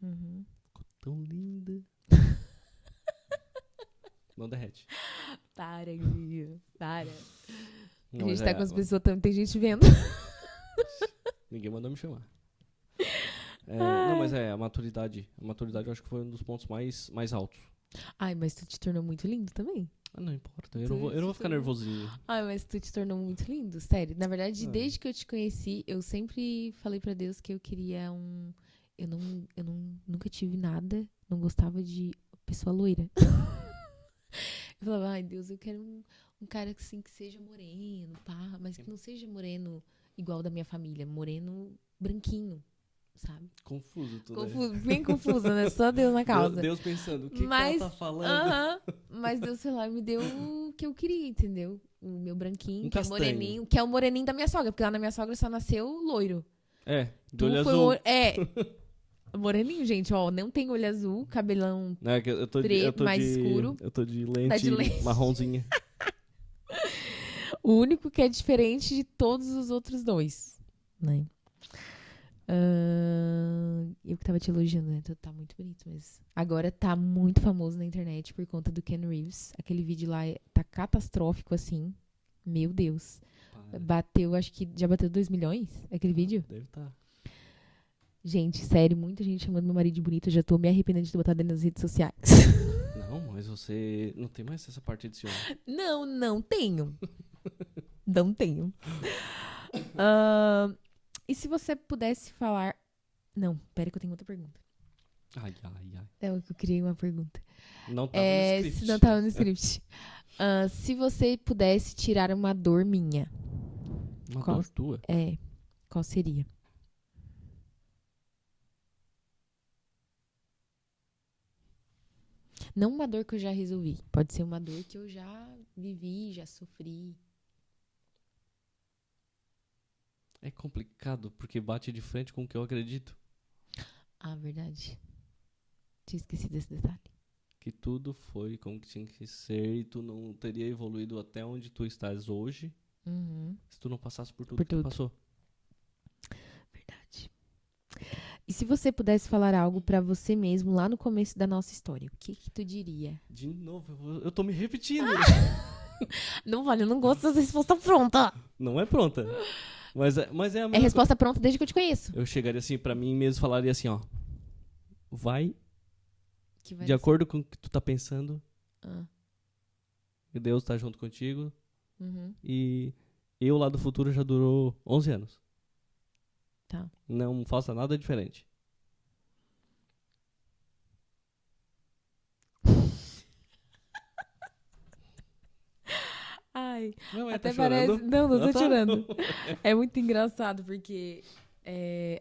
Uhum. Ficou tão linda. Não derrete. Para, Guia. Para. Não, a gente tá com as pessoas, tem gente vendo. Ninguém mandou me chamar. Não, mas a maturidade. A maturidade eu acho que foi um dos pontos mais altos. Ai, mas tu te tornou muito lindo também. Não importa, eu não vou ficar nervosinho. Ai, mas tu te tornou muito lindo, sério. Na verdade, desde que eu te conheci, eu sempre falei pra Deus que eu queria Eu nunca tive nada, não gostava de pessoa loira. Eu falava, ai Deus, eu quero um cara assim, que seja moreno, pá, mas que não seja moreno igual da minha família, moreno branquinho, sabe? Confuso tudo. Bem confuso, né? Só Deus na causa. Deus pensando, o que ela tá falando? Mas Deus, sei lá, me deu o que eu queria, entendeu? O meu branquinho, que castanho. é moreninho, que é o moreninho da minha sogra, porque lá na minha sogra só nasceu loiro. De olho azul. Moreninho, gente, ó, não tem olho azul, cabelão preto, mais escuro. Eu tô de lente marronzinha. O único que é diferente de todos os outros dois, né? Eu que tava te elogiando, né? Tu tá muito bonito, mas agora tá muito famoso na internet por conta do Ken Reeves. Aquele vídeo lá tá catastrófico, assim. Meu Deus. Bateu, acho que já bateu 2 milhões, aquele vídeo? Deve estar. Gente, sério, muita gente chamando meu marido de bonito. Eu já tô me arrependendo de ter botado ele nas redes sociais. Não, mas você não tem mais essa parte de ciúme. Não tenho. Não tenho. E se você pudesse falar... Não, pera que eu tenho outra pergunta. Ai. É que eu criei uma pergunta. Não tava no script. Se não tava no script. Se você pudesse tirar uma dor minha. Dor tua? Qual seria? Não uma dor que eu já resolvi. Pode ser uma dor que eu já vivi, já sofri. É complicado, porque bate de frente com o que eu acredito. Verdade. Tinha esquecido desse detalhe. Que tudo foi como que tinha que ser e tu não teria evoluído até onde tu estás hoje se tu não passasse por tudo que tu passou. Verdade. E se você pudesse falar algo pra você mesmo lá no começo da nossa história, o que tu diria? De novo, eu tô me repetindo. Não vale, eu não gosto dessa resposta pronta. Não é pronta. Mas é a mesma resposta pronta desde que eu te conheço. Eu chegaria assim pra mim mesmo, falaria assim, ó. Vai de ser? acordo com o que tu tá pensando. E Deus tá junto contigo. E eu lá do futuro já durou 11 anos. Tá. Não faça nada diferente. Ai, não, até tá parece... chorando? Não tô chorando. É muito engraçado, porque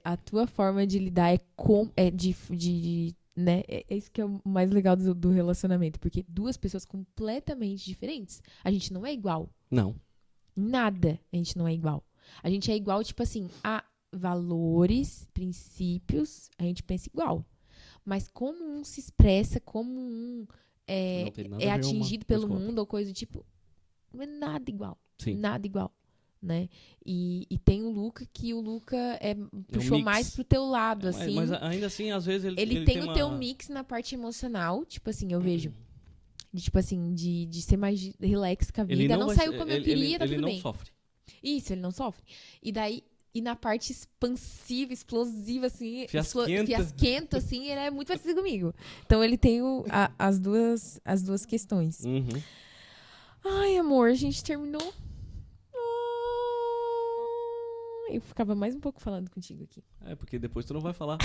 a tua forma de lidar né? É isso que é o mais legal do relacionamento. Porque duas pessoas completamente diferentes. A gente não é igual. Não. Nada a gente não é igual. A gente é igual, tipo assim, a valores, princípios, a gente pensa igual. Mas como um se expressa, como um é atingido pelo mundo ou coisa do tipo, não é nada igual. Sim. Nada igual. Né? E tem o Luca, que o Luca puxou mais pro teu lado, assim. Mas ainda assim, às vezes ele tem o teu mix na parte emocional, tipo assim, eu vejo. Tipo assim, de ser mais relax com a vida. Não saiu como eu queria, tá tudo bem. Ele não sofre. Isso, ele não sofre. E daí, E na parte expansiva, explosiva, assim, Fiasquenta. fiasquento, assim, ele é muito parecido comigo. Então ele tem as duas questões. Uhum. Ai, amor, a gente terminou. Eu ficava mais um pouco falando contigo aqui. Porque depois tu não vai falar.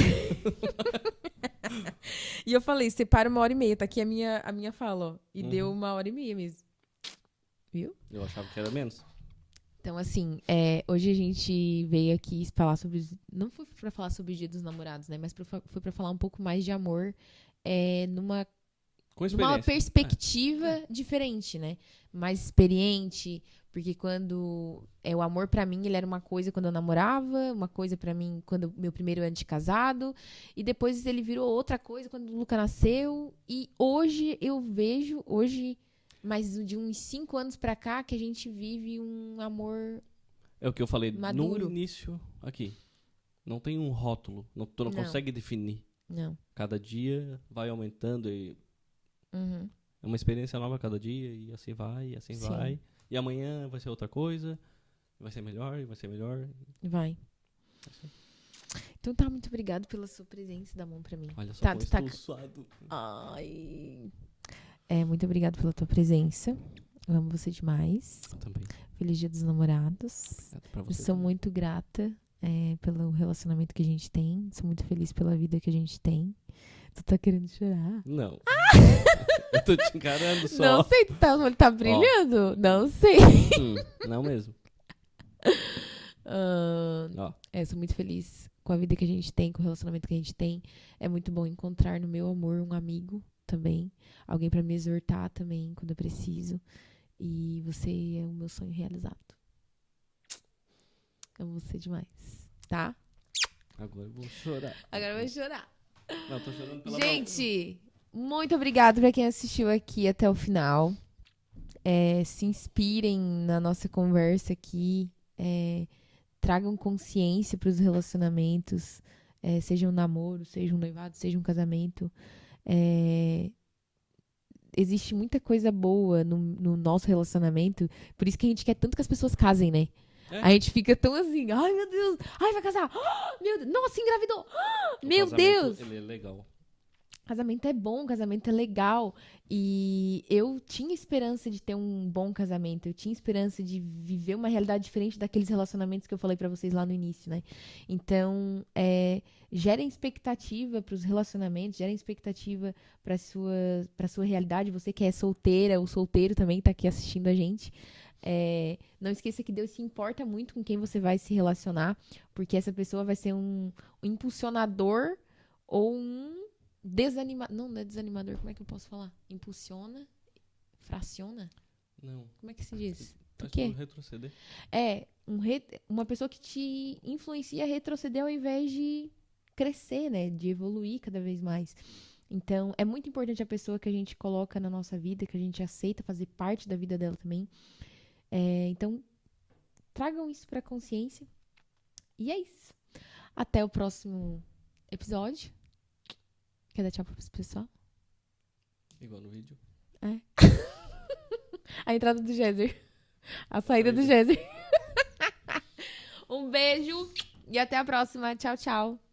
E eu falei, separa 1h30, tá aqui a minha fala, ó. E deu 1h30 mesmo. Viu? Eu achava que era menos. Então, assim, hoje a gente veio aqui falar sobre... Não foi pra falar sobre o Dia dos Namorados, né? Mas foi pra falar um pouco mais de amor numa perspectiva diferente, né? Mais experiente, porque quando... o amor pra mim, ele era uma coisa quando eu namorava, uma coisa pra mim quando meu primeiro ano de casado, e depois ele virou outra coisa quando o Luca nasceu, e hoje eu vejo, mais de uns 5 anos pra cá, que a gente vive um amor É o que eu falei maduro. no início aqui. Não tem um rótulo, tu não consegue definir. Não. Cada dia vai aumentando e... Uhum. É uma experiência nova a cada dia e assim vai, e assim Sim. vai. E amanhã vai ser outra coisa, vai ser melhor, e vai ser melhor. Vai. Então tá, muito obrigado pela sua presença e dar a mão pra mim. Olha só Tá, como estou suado. Ai. Muito obrigado pela tua presença. Eu amo você demais. Eu também. Feliz Dia dos Namorados. Pra você Eu sou também. muito grata pelo relacionamento que a gente tem. Sou muito feliz pela vida que a gente tem. Tu tá querendo chorar? Não. Eu tô te encarando só. Não sei, o olho tá brilhando? Não sei. Não mesmo. Sou muito feliz com a vida que a gente tem, com o relacionamento que a gente tem. É muito bom encontrar no meu amor um amigo também. Alguém pra me exortar também quando eu preciso. E você é o meu sonho realizado. Amo você demais, tá? Agora eu vou chorar. Agora eu vou chorar. Não, tô chorando pela Gente, muito obrigada pra quem assistiu aqui até o final. Se inspirem na nossa conversa aqui. Tragam consciência pros relacionamentos. Seja um namoro, seja um noivado, seja um casamento. Existe muita coisa boa no nosso relacionamento. Por isso que a gente quer tanto que as pessoas casem, né? A gente fica tão assim, ai meu Deus, ai vai casar, meu Deus, nossa, engravidou, meu Deus. Ele é legal. Casamento é bom, casamento é legal. E eu tinha esperança de ter um bom casamento. Eu tinha esperança de viver uma realidade diferente daqueles relacionamentos que eu falei pra vocês lá no início, né? Então, gerem expectativa pros relacionamentos, gerem expectativa pra sua realidade. Você que é solteira ou solteiro também tá aqui assistindo a gente. Não esqueça que Deus se importa muito com quem você vai se relacionar, porque essa pessoa vai ser um impulsionador ou um desanimador. Não é desanimador, como é que eu posso falar? Impulsiona? Fraciona? Não. Como é que se diz? Faz O quê? tu retroceder. Uma pessoa que te influencia a retroceder ao invés de crescer, né? De evoluir cada vez mais. Então, é muito importante a pessoa que a gente coloca na nossa vida, que a gente aceita fazer parte da vida dela também. Então, tragam isso pra consciência. E é isso. Até o próximo episódio. Quer dar tchau pro pessoal? Igual no vídeo. A entrada do Géser. A saída do Géser. Um beijo e até a próxima. Tchau, tchau.